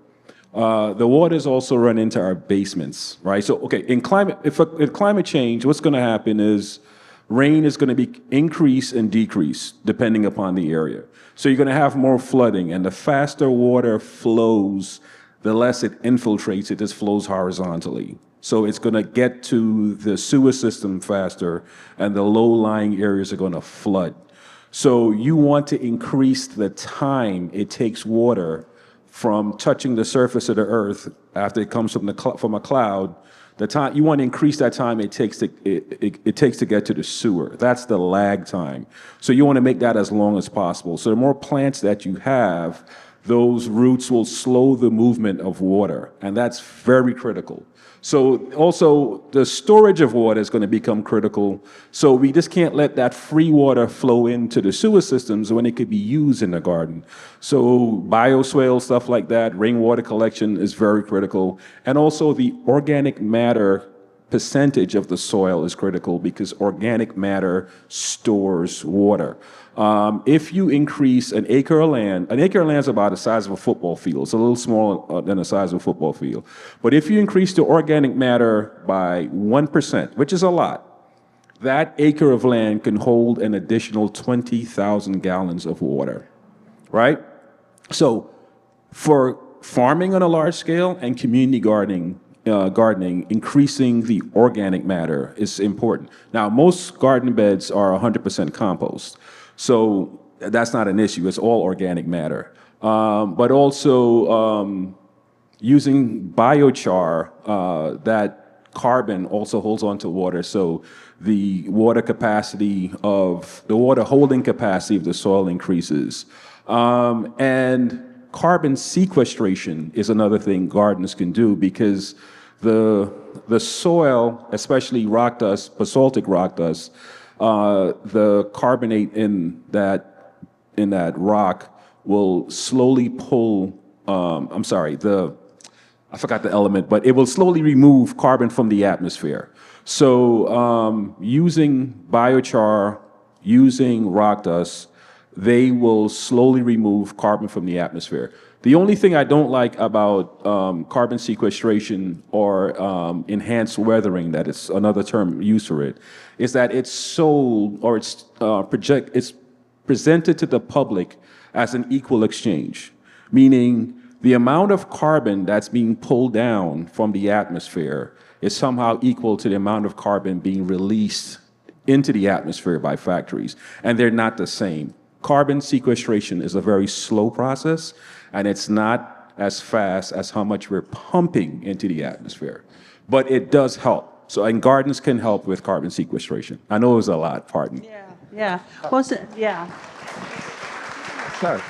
The waters also run into our basements, right? So, okay, in climate change, what's going to happen is rain is going to be increase and decrease depending upon the area. So you're going to have more flooding, and the faster water flows, the less it infiltrates, it just flows horizontally. So it's going to get to the sewer system faster, and the low-lying areas are going to flood. So you want to increase the time it takes water from touching the surface of the earth after it comes from a cloud. The time you want to increase that time it takes to get to the sewer. That's the lag time. So you want to make that as long as possible. So the more plants that you have, those roots will slow the movement of water, and that's very critical. So also the storage of water is going to become critical. So we just can't let that free water flow into the sewer systems when it could be used in the garden. So bioswale, stuff like that, rainwater collection is very critical. And also the organic matter percentage of the soil is critical because organic matter stores water. If you increase an acre of land is about the size of a football field. It's a little smaller than the size of a football field. But if you increase the organic matter by 1%, which is a lot, that acre of land can hold an additional 20,000 gallons of water, right? So for farming on a large scale and community gardening, increasing the organic matter is important. Now, most garden beds are 100% compost. So that's not an issue. It's all organic matter. But also using biochar, that carbon also holds onto water. So the water holding capacity of the soil increases. And carbon sequestration is another thing gardens can do because the soil, especially rock dust, basaltic rock dust, the carbonate in that rock will slowly pull, I forgot the element, but it will slowly remove carbon from the atmosphere. So using biochar, using rock dust, they will slowly remove carbon from the atmosphere. The only thing I don't like about carbon sequestration or enhanced weathering, that is another term used for it, is that it's sold or it's presented to the public as an equal exchange, meaning the amount of carbon that's being pulled down from the atmosphere is somehow equal to the amount of carbon being released into the atmosphere by factories, and they're not the same. Carbon sequestration is a very slow process, and it's not as fast as how much we're pumping into the atmosphere. But it does help. So, and gardens can help with carbon sequestration. I know it was a lot, pardon. Yeah. Yeah. Sure.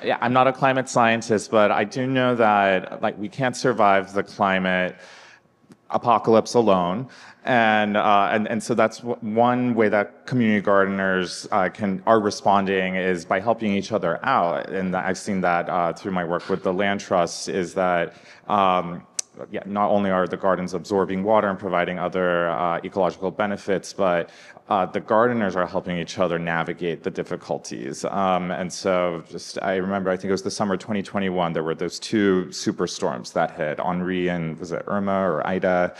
Yeah, I'm not a climate scientist, but I do know that we can't survive the climate apocalypse alone, and so that's one way that community gardeners are responding is by helping each other out. And I've seen that through my work with the land trusts is that yeah, not only are the gardens absorbing water and providing other ecological benefits, but the gardeners are helping each other navigate the difficulties. And so I remember, I think it was the summer 2021, there were those two superstorms that hit, Henri and was it Irma or Ida?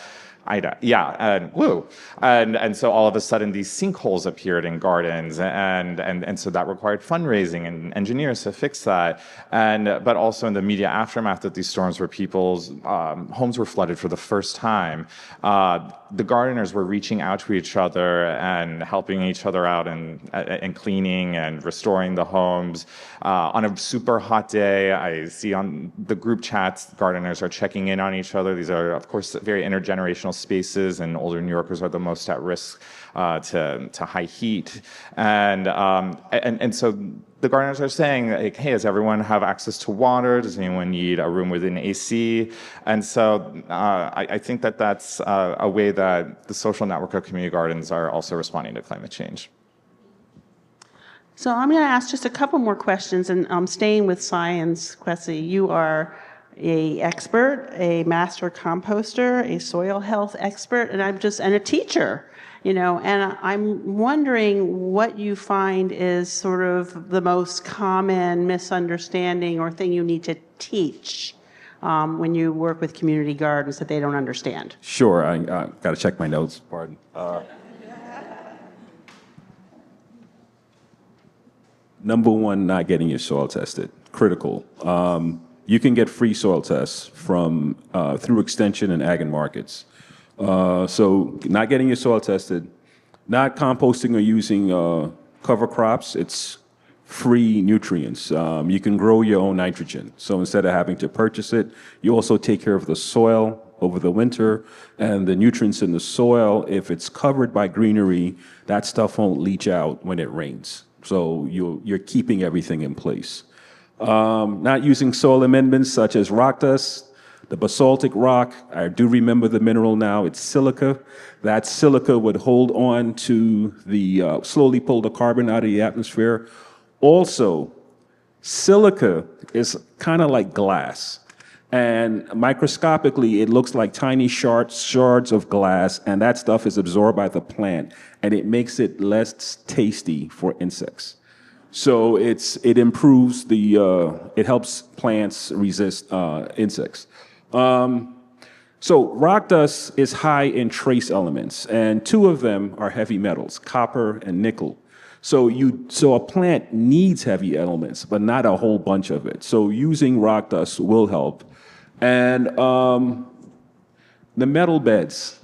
Yeah, and woo. And so all of a sudden these sinkholes appeared in gardens, and so that required fundraising and engineers to fix that. But also in the immediate aftermath of these storms where people's homes were flooded for the first time, the gardeners were reaching out to each other and helping each other out and cleaning and restoring the homes. On a super hot day, I see on the group chats, gardeners are checking in on each other. These are, of course, very intergenerational spaces, and older New Yorkers are the most at risk to high heat. And so the gardeners are saying, like, hey, does everyone have access to water? Does anyone need a room with an AC? And so I think that that's a way that the social network of community gardens are also responding to climate change. So I'm going to ask just a couple more questions, and I'm staying with science. Kwesi, you are an expert, a master composter, a soil health expert, and and a teacher. And I'm wondering what you find is sort of the most common misunderstanding or thing you need to teach when you work with community gardens that they don't understand. Sure, I got to check my notes, pardon. Number one, not getting your soil tested, critical. You can get free soil tests from through Extension and Ag and Markets. So not getting your soil tested, not composting or using cover crops, it's free nutrients. You can grow your own nitrogen. So instead of having to purchase it, you also take care of the soil over the winter, and the nutrients in the soil, if it's covered by greenery, that stuff won't leach out when it rains. So you're keeping everything in place. Not using soil amendments such as rock dust, the basaltic rock. I do remember the mineral now, it's silica. That silica would hold on to slowly pull the carbon out of the atmosphere. Also, silica is kind of like glass. And microscopically, it looks like tiny shards of glass, and that stuff is absorbed by the plant, and it makes it less tasty for insects. So it improves it helps plants resist insects. So rock dust is high in trace elements, and two of them are heavy metals, copper and nickel. So a plant needs heavy elements, but not a whole bunch of it. So using rock dust will help. And the metal beds,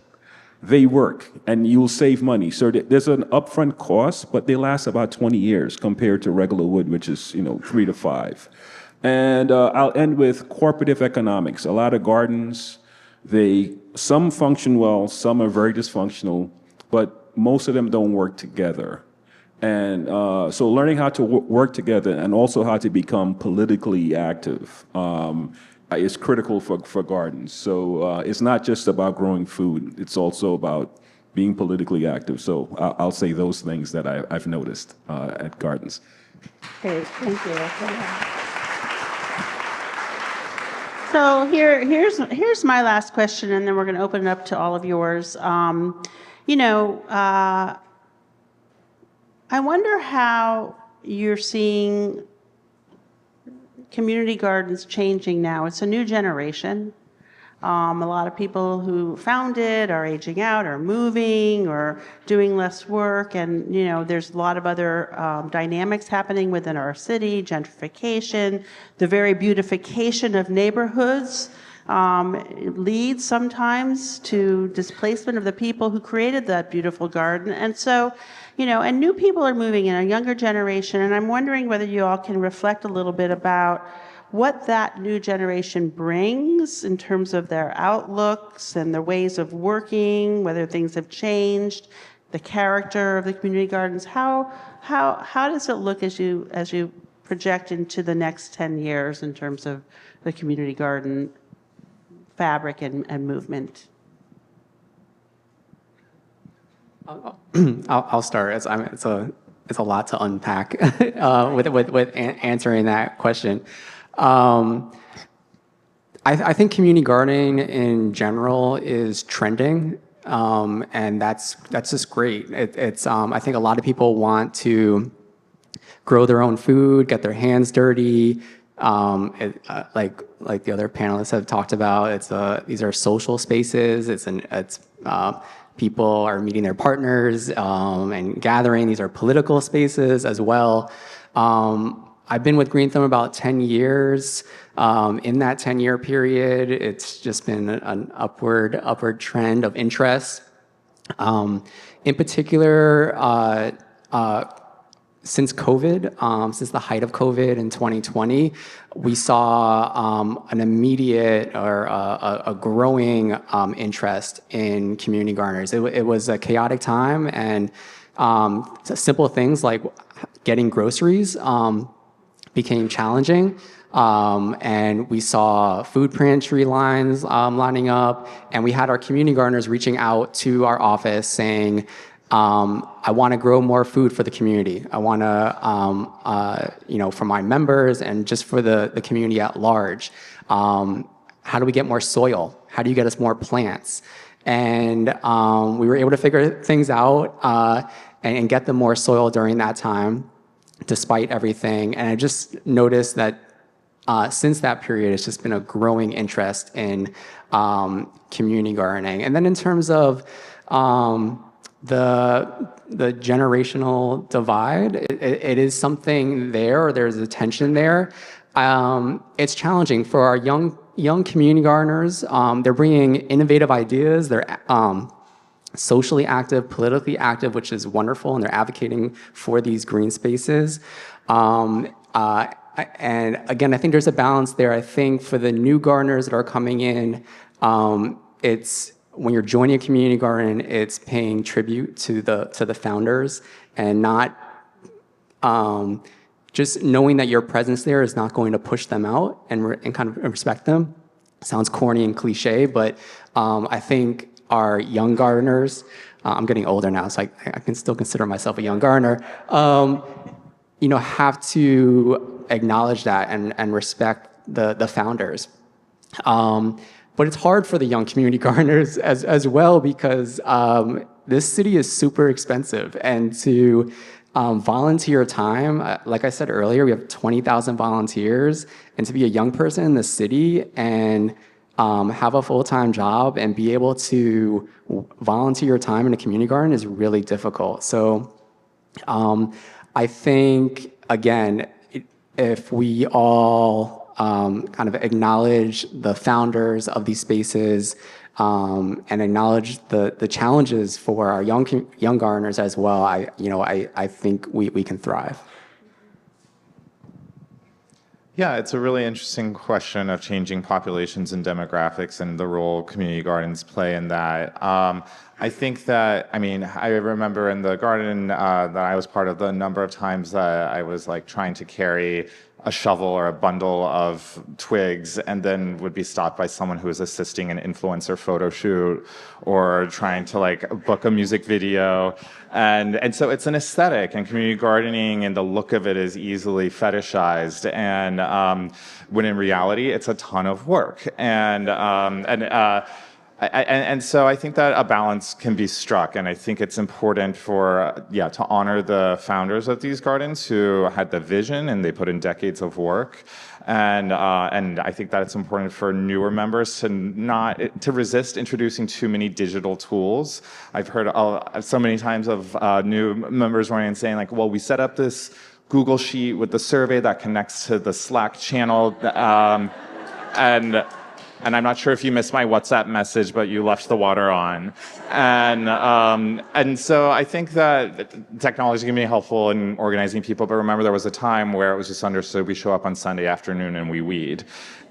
they work, and you'll save money. So there's an upfront cost, but they last about 20 years compared to regular wood, which is 3 to 5. And I'll end with cooperative economics. A lot of gardens, some function well, some are very dysfunctional, but most of them don't work together. And so learning how to work together and also how to become politically active is critical for gardens. So it's not just about growing food, it's also about being politically active. So I'll say those things that I've noticed at gardens. Great, thank you. So here's my last question, and then we're going to open it up to all of yours. I wonder how you're seeing community gardens changing now. It's a new generation. A lot of people who found it are aging out or moving or doing less work. And, there's a lot of other dynamics happening within our city, gentrification, the very beautification of neighborhoods leads sometimes to displacement of the people who created that beautiful garden. And so, and new people are moving in, a younger generation. And I'm wondering whether you all can reflect a little bit about what that new generation brings in terms of their outlooks and their ways of working, whether things have changed, the character of the community gardens. How does it look as you project into the next 10 years in terms of the community garden fabric and movement? I'll start. It's a lot to unpack with answering that question. I think community gardening in general is trending, and that's just great. It's I think a lot of people want to grow their own food, get their hands dirty. Like the other panelists have talked about, these are social spaces. People are meeting their partners and gathering. These are political spaces as well. I've been with GreenThumb about 10 years. In that 10-year period, it's just been an upward trend of interest. In particular, since COVID, since the height of COVID in 2020, we saw an immediate or a growing interest in community gardeners. It was a chaotic time, and simple things like getting groceries became challenging. And we saw food pantry lines lining up, and we had our community gardeners reaching out to our office saying, I want to grow more food for the community. I want to, for my members and just for the community at large. How do we get more soil? How do you get us more plants? And we were able to figure things out and get them more soil during that time, despite everything. And I just noticed that since that period, it's just been a growing interest in community gardening. And then in terms of the generational divide, it is something there, or there's a tension there. It's challenging for our young community gardeners. They're bringing innovative ideas. They're socially active, politically active, which is wonderful, and they're advocating for these green spaces. And again, I think there's a balance there. I think for the new gardeners that are coming in, it's when you're joining a community garden, it's paying tribute to the founders, and not just knowing that your presence there is not going to push them out and kind of respect them. Sounds corny and cliche, but I think our young gardeners, I'm getting older now, so I can still consider myself a young gardener, have to acknowledge that and respect the founders. But it's hard for the young community gardeners as well, because this city is super expensive, and to volunteer time, like I said earlier, we have 20,000 volunteers, and to be a young person in the city and have a full-time job and be able to volunteer your time in a community garden is really difficult. So I think, again, if we all kind of acknowledge the founders of these spaces and acknowledge the challenges for our young gardeners as well, I think we can thrive. Yeah, it's a really interesting question of changing populations and demographics and the role community gardens play in that. I think that, I remember in the garden that I was part of, the number of times that I was trying to carry a shovel or a bundle of twigs, and then would be stopped by someone who was assisting an influencer photo shoot or trying to book a music video. And so it's an aesthetic, and community gardening and the look of it is easily fetishized. And when in reality, it's a ton of work. And so I think that a balance can be struck, and I think it's important to honor the founders of these gardens who had the vision and they put in decades of work, and I think that it's important for newer members to resist introducing too many digital tools. I've heard so many times of new members running and saying well, we set up this Google Sheet with the survey that connects to the Slack channel, and I'm not sure if you missed my WhatsApp message, but you left the water on. And so I think that technology can be helpful in organizing people, but remember there was a time where it was just understood we show up on Sunday afternoon and we weed.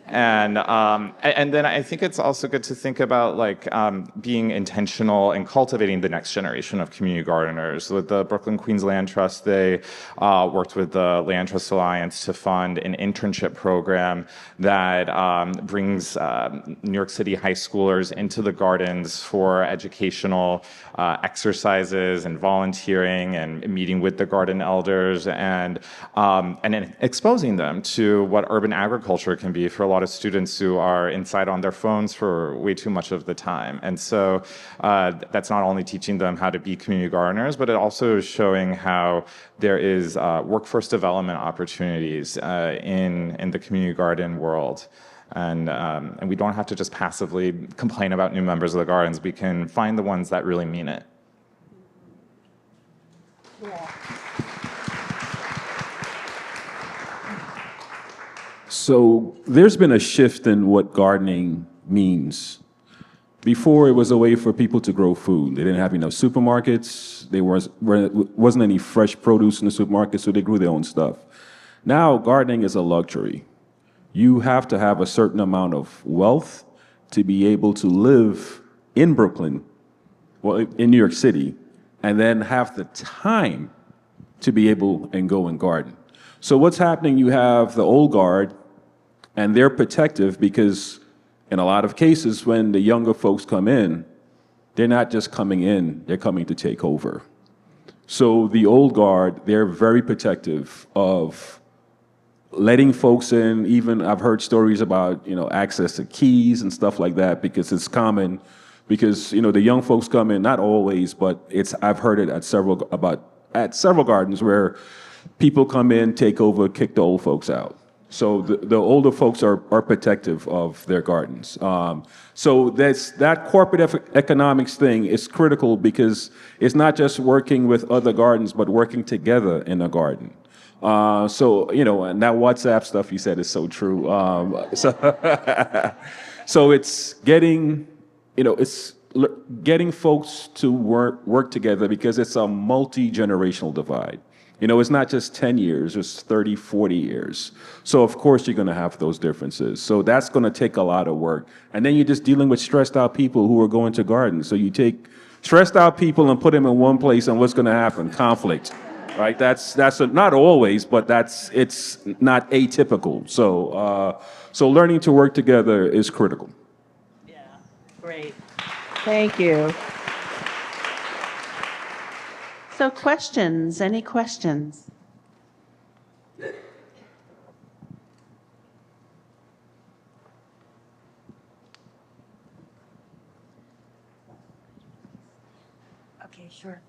And then I think it's also good to think about being intentional and cultivating the next generation of community gardeners. With the Brooklyn Queens Land Trust, they worked with the Land Trust Alliance to fund an internship program that brings New York City high schoolers into the gardens for educational exercises and volunteering and meeting with the garden elders and then exposing them to what urban agriculture can be for a lot of students who are inside on their phones for way too much of the time. And so that's not only teaching them how to be community gardeners, but it also is showing how there is workforce development opportunities in the community garden world. And we don't have to just passively complain about new members of the gardens. We can find the ones that really mean it. So there's been a shift in what gardening means. Before, it was a way for people to grow food. They didn't have enough supermarkets. There wasn't any fresh produce in the supermarket, so they grew their own stuff. Now, gardening is a luxury. You have to have a certain amount of wealth to be able to live in Brooklyn, well, in New York City, and then have the time to be able and go and garden. So what's happening, you have the old guard, and they're protective because in a lot of cases, when the younger folks come in, they're not just coming in, they're coming to take over. So the old guard, they're very protective of letting folks in. Even I've heard stories about, access to keys and stuff like that, because it's common, because, the young folks come in, not always, but I've heard it at several gardens where people come in, take over, kick the old folks out. So the older folks are protective of their gardens. So that corporate economics thing is critical, because it's not just working with other gardens, but working together in a garden. And that WhatsApp stuff you said is so true. So it's getting, getting folks to work together, because it's a multi-generational divide. It's not just 10 years, it's 30, 40 years. So of course you're gonna have those differences. So that's gonna take a lot of work. And then you're just dealing with stressed out people who are going to gardens. So you take stressed out people and put them in one place, and what's gonna happen? Conflict, right? That's not always, but it's not atypical. So learning to work together is critical. Yeah, great. Thank you. So questions, any questions? Okay, sure.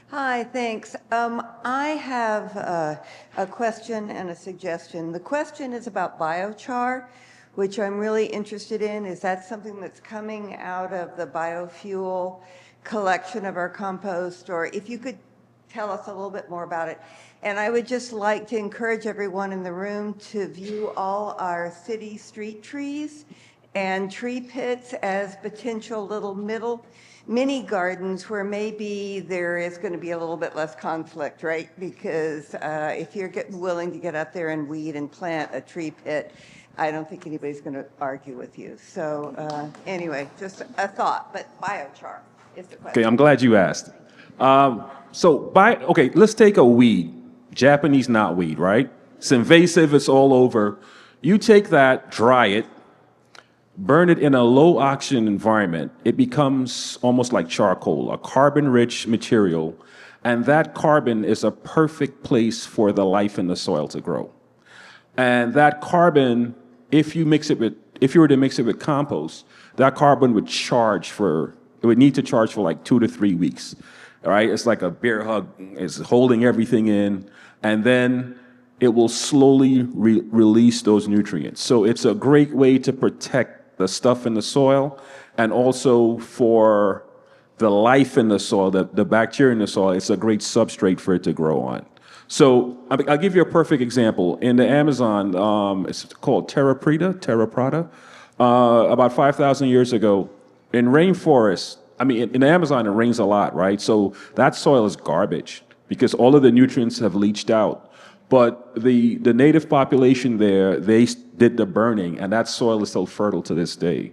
Hi, thanks. I have a question and a suggestion. The question is about biochar, which I'm really interested in. Is that something that's coming out of the biofuel collection of our compost? Or if you could tell us a little bit more about it. And I would just like to encourage everyone in the room to view all our city street trees and tree pits as potential little mini gardens where maybe there is going to be a little bit less conflict, right? Because if you're willing to get out there and weed and plant a tree pit, I don't think anybody's going to argue with you. So anyway, just a thought, but biochar is the question. Okay, I'm glad you asked. Let's take a weed, Japanese knotweed, right? It's invasive, it's all over. You take that, dry it, burn it in a low oxygen environment, it becomes almost like charcoal, a carbon-rich material, and that carbon is a perfect place for the life in the soil to grow. And that carbon, if you were to mix it with compost, that carbon would need to charge for like 2 to 3 weeks. All right, it's like a bear hug. It's holding everything in, and then it will slowly release those nutrients. So it's a great way to protect the stuff in the soil, and also for the life in the soil, the bacteria in the soil. It's a great substrate for it to grow on. So I'll give you a perfect example. In the Amazon, it's called terra preta, about 5,000 years ago, in rainforests. In the Amazon, it rains a lot, right? So that soil is garbage because all of the nutrients have leached out. But the native population there, they did the burning, and that soil is still fertile to this day,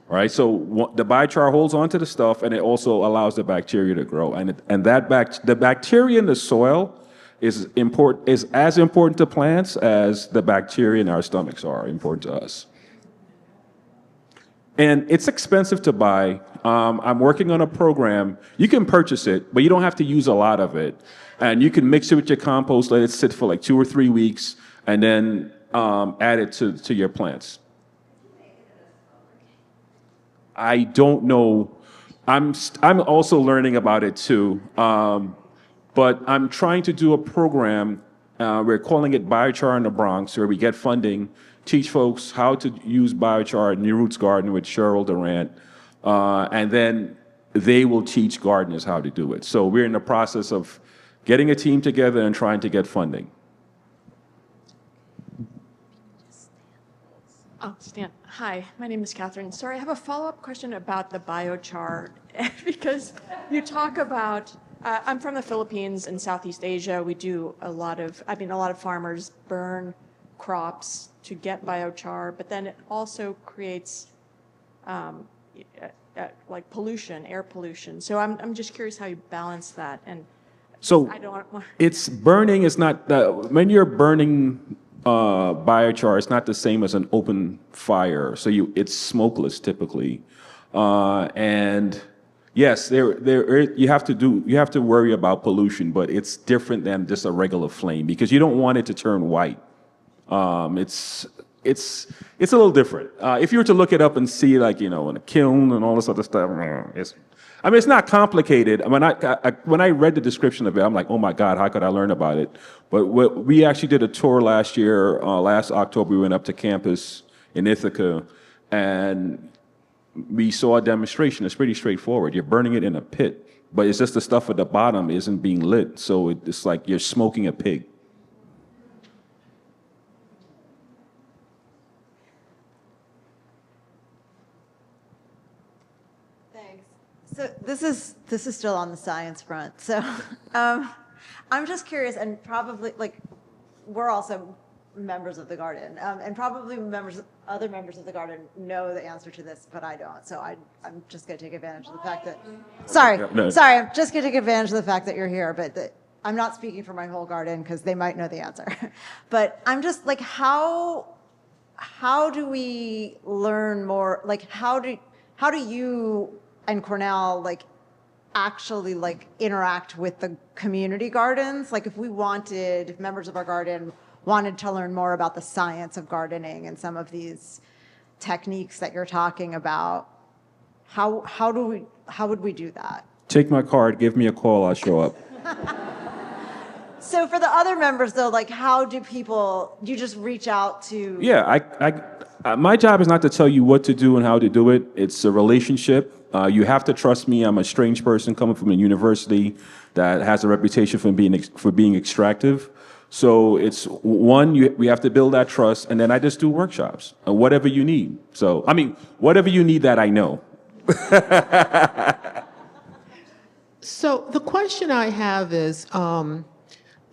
right? So the biochar holds onto the stuff, and it also allows the bacteria to grow. And the bacteria in the soil is as important to plants as the bacteria in our stomachs are important to us. And it's expensive to buy. I'm working on a program. You can purchase it, but you don't have to use a lot of it. And you can mix it with your compost, let it sit for like 2 or 3 weeks, and then add it to your plants. I don't know. I'm also learning about it too. But I'm trying to do a program. We're calling it Biochar in the Bronx, where we get funding, teach folks how to use biochar at New Roots Garden with Cheryl Durant, and then they will teach gardeners how to do it. So we're in the process of getting a team together and trying to get funding. Oh, Stan. Hi, my name is Catherine. Sorry, I have a follow-up question about the biochar because you talk about, I'm from the Philippines in Southeast Asia. We do a lot of farmers burn crops to get biochar, but then it also creates like pollution, air pollution. So I'm just curious how you balance that. And So I don't want. it's burning is not, when you're burning biochar, it's not the same as an open fire. So it's smokeless typically. And yes, you have to worry about pollution, but it's different than just a regular flame because you don't want it to turn white. It's a little different. If you were to look it up and see, like, in a kiln and all this other stuff, it's not complicated. When I read the description of it, I'm like, oh my God, how could I learn about it? But we actually did a tour last year. Last October, we went up to campus in Ithaca, and we saw a demonstration. It's pretty straightforward. You're burning it in a pit, but it's just the stuff at the bottom isn't being lit. So it's like you're smoking a pig. So this is still on the science front. So I'm just curious, and probably we're also members of the garden, and probably other members of the garden know the answer to this, but I don't. So I'm just going to take advantage of the fact that. Sorry, I'm just going to take advantage of the fact that you're here, but I'm not speaking for my whole garden because they might know the answer. But I'm just like, how do we learn more? Like, how do you and Cornell actually interact with the community gardens? Like, if members of our garden wanted to learn more about the science of gardening and some of these techniques that you're talking about, how would we do that? Take my card, give me a call, I'll show up. So for the other members though, how do you just reach out to? Yeah, my job is not to tell you what to do and how to do it. It's a relationship. You have to trust me. I'm a strange person coming from a university that has a reputation for being extractive. So it's we have to build that trust, and then I just do workshops, whatever you need. So, whatever you need that I know. So the question I have is,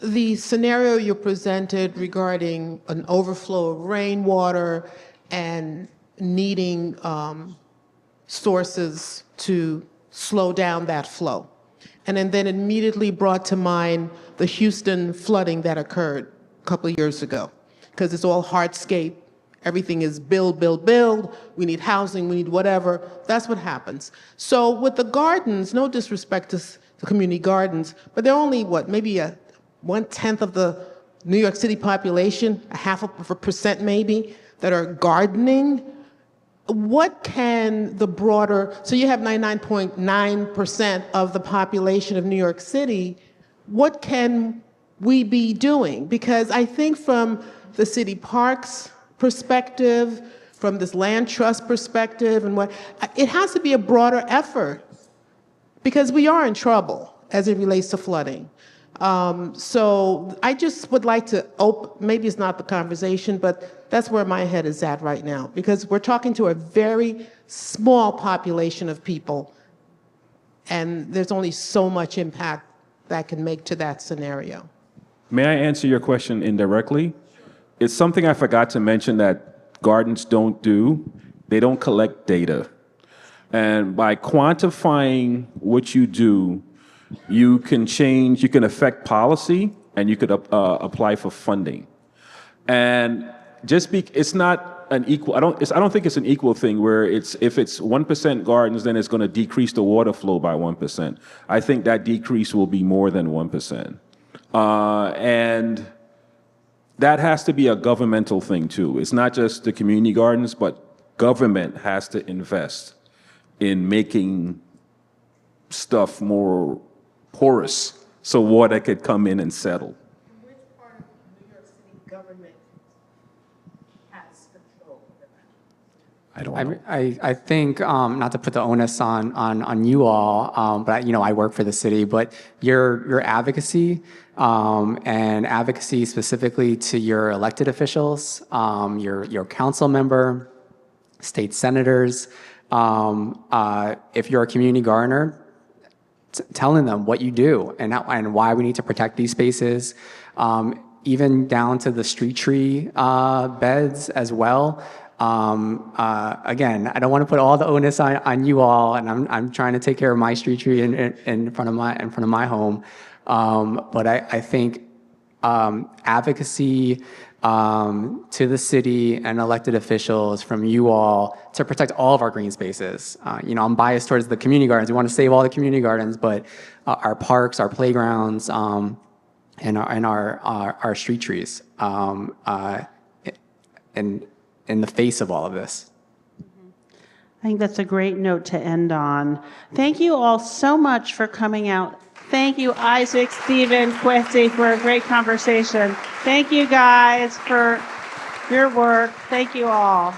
the scenario you presented regarding an overflow of rainwater and needing sources to slow down that flow. And then immediately brought to mind the Houston flooding that occurred a couple of years ago, because it's all hardscape. Everything is build. We need housing, we need whatever. That's what happens. So with the gardens, no disrespect to the community gardens, but they're only, maybe 1/10 of the New York City population, 0.5% maybe, that are gardening. What can the broader, so you have 99.9% of the population of New York City, what can we be doing? Because I think from the city parks perspective, from this land trust perspective, it has to be a broader effort, because we are in trouble as it relates to flooding. So I just would like to maybe it's not the conversation, but that's where my head is at right now, because we're talking to a very small population of people, and there's only so much impact that can make to that scenario. May I answer your question indirectly? It's something I forgot to mention that gardens don't do. They don't collect data. And by quantifying what you do, you can affect policy, and you could apply for funding. And it's not an equal, I don't think it's an equal thing where if it's 1% gardens, then it's going to decrease the water flow by 1%. I think that decrease will be more than 1%. And that has to be a governmental thing too. It's not just the community gardens, but government has to invest in making stuff more porous so water could come in and settle. Which part of New York City government has control over that? I don't know. I think, not to put the onus on you all, but I work for the city, but your advocacy, and advocacy specifically to your elected officials, your council member, state senators, if you're a community gardener, telling them what you do and why we need to protect these spaces, even down to the street tree beds as well. Again, I don't want to put all the onus on you all, and I'm trying to take care of my street tree in front of my home. But I think advocacy to the city and elected officials from you all to protect all of our green spaces. I'm biased towards the community gardens. We want to save all the community gardens, but our parks, our playgrounds, and our street trees. In the face of all of this. I think that's a great note to end on. Thank you all so much for coming out. Thank you, Isaac, Stephen, Kwesi, for a great conversation. Thank you guys for your work. Thank you all.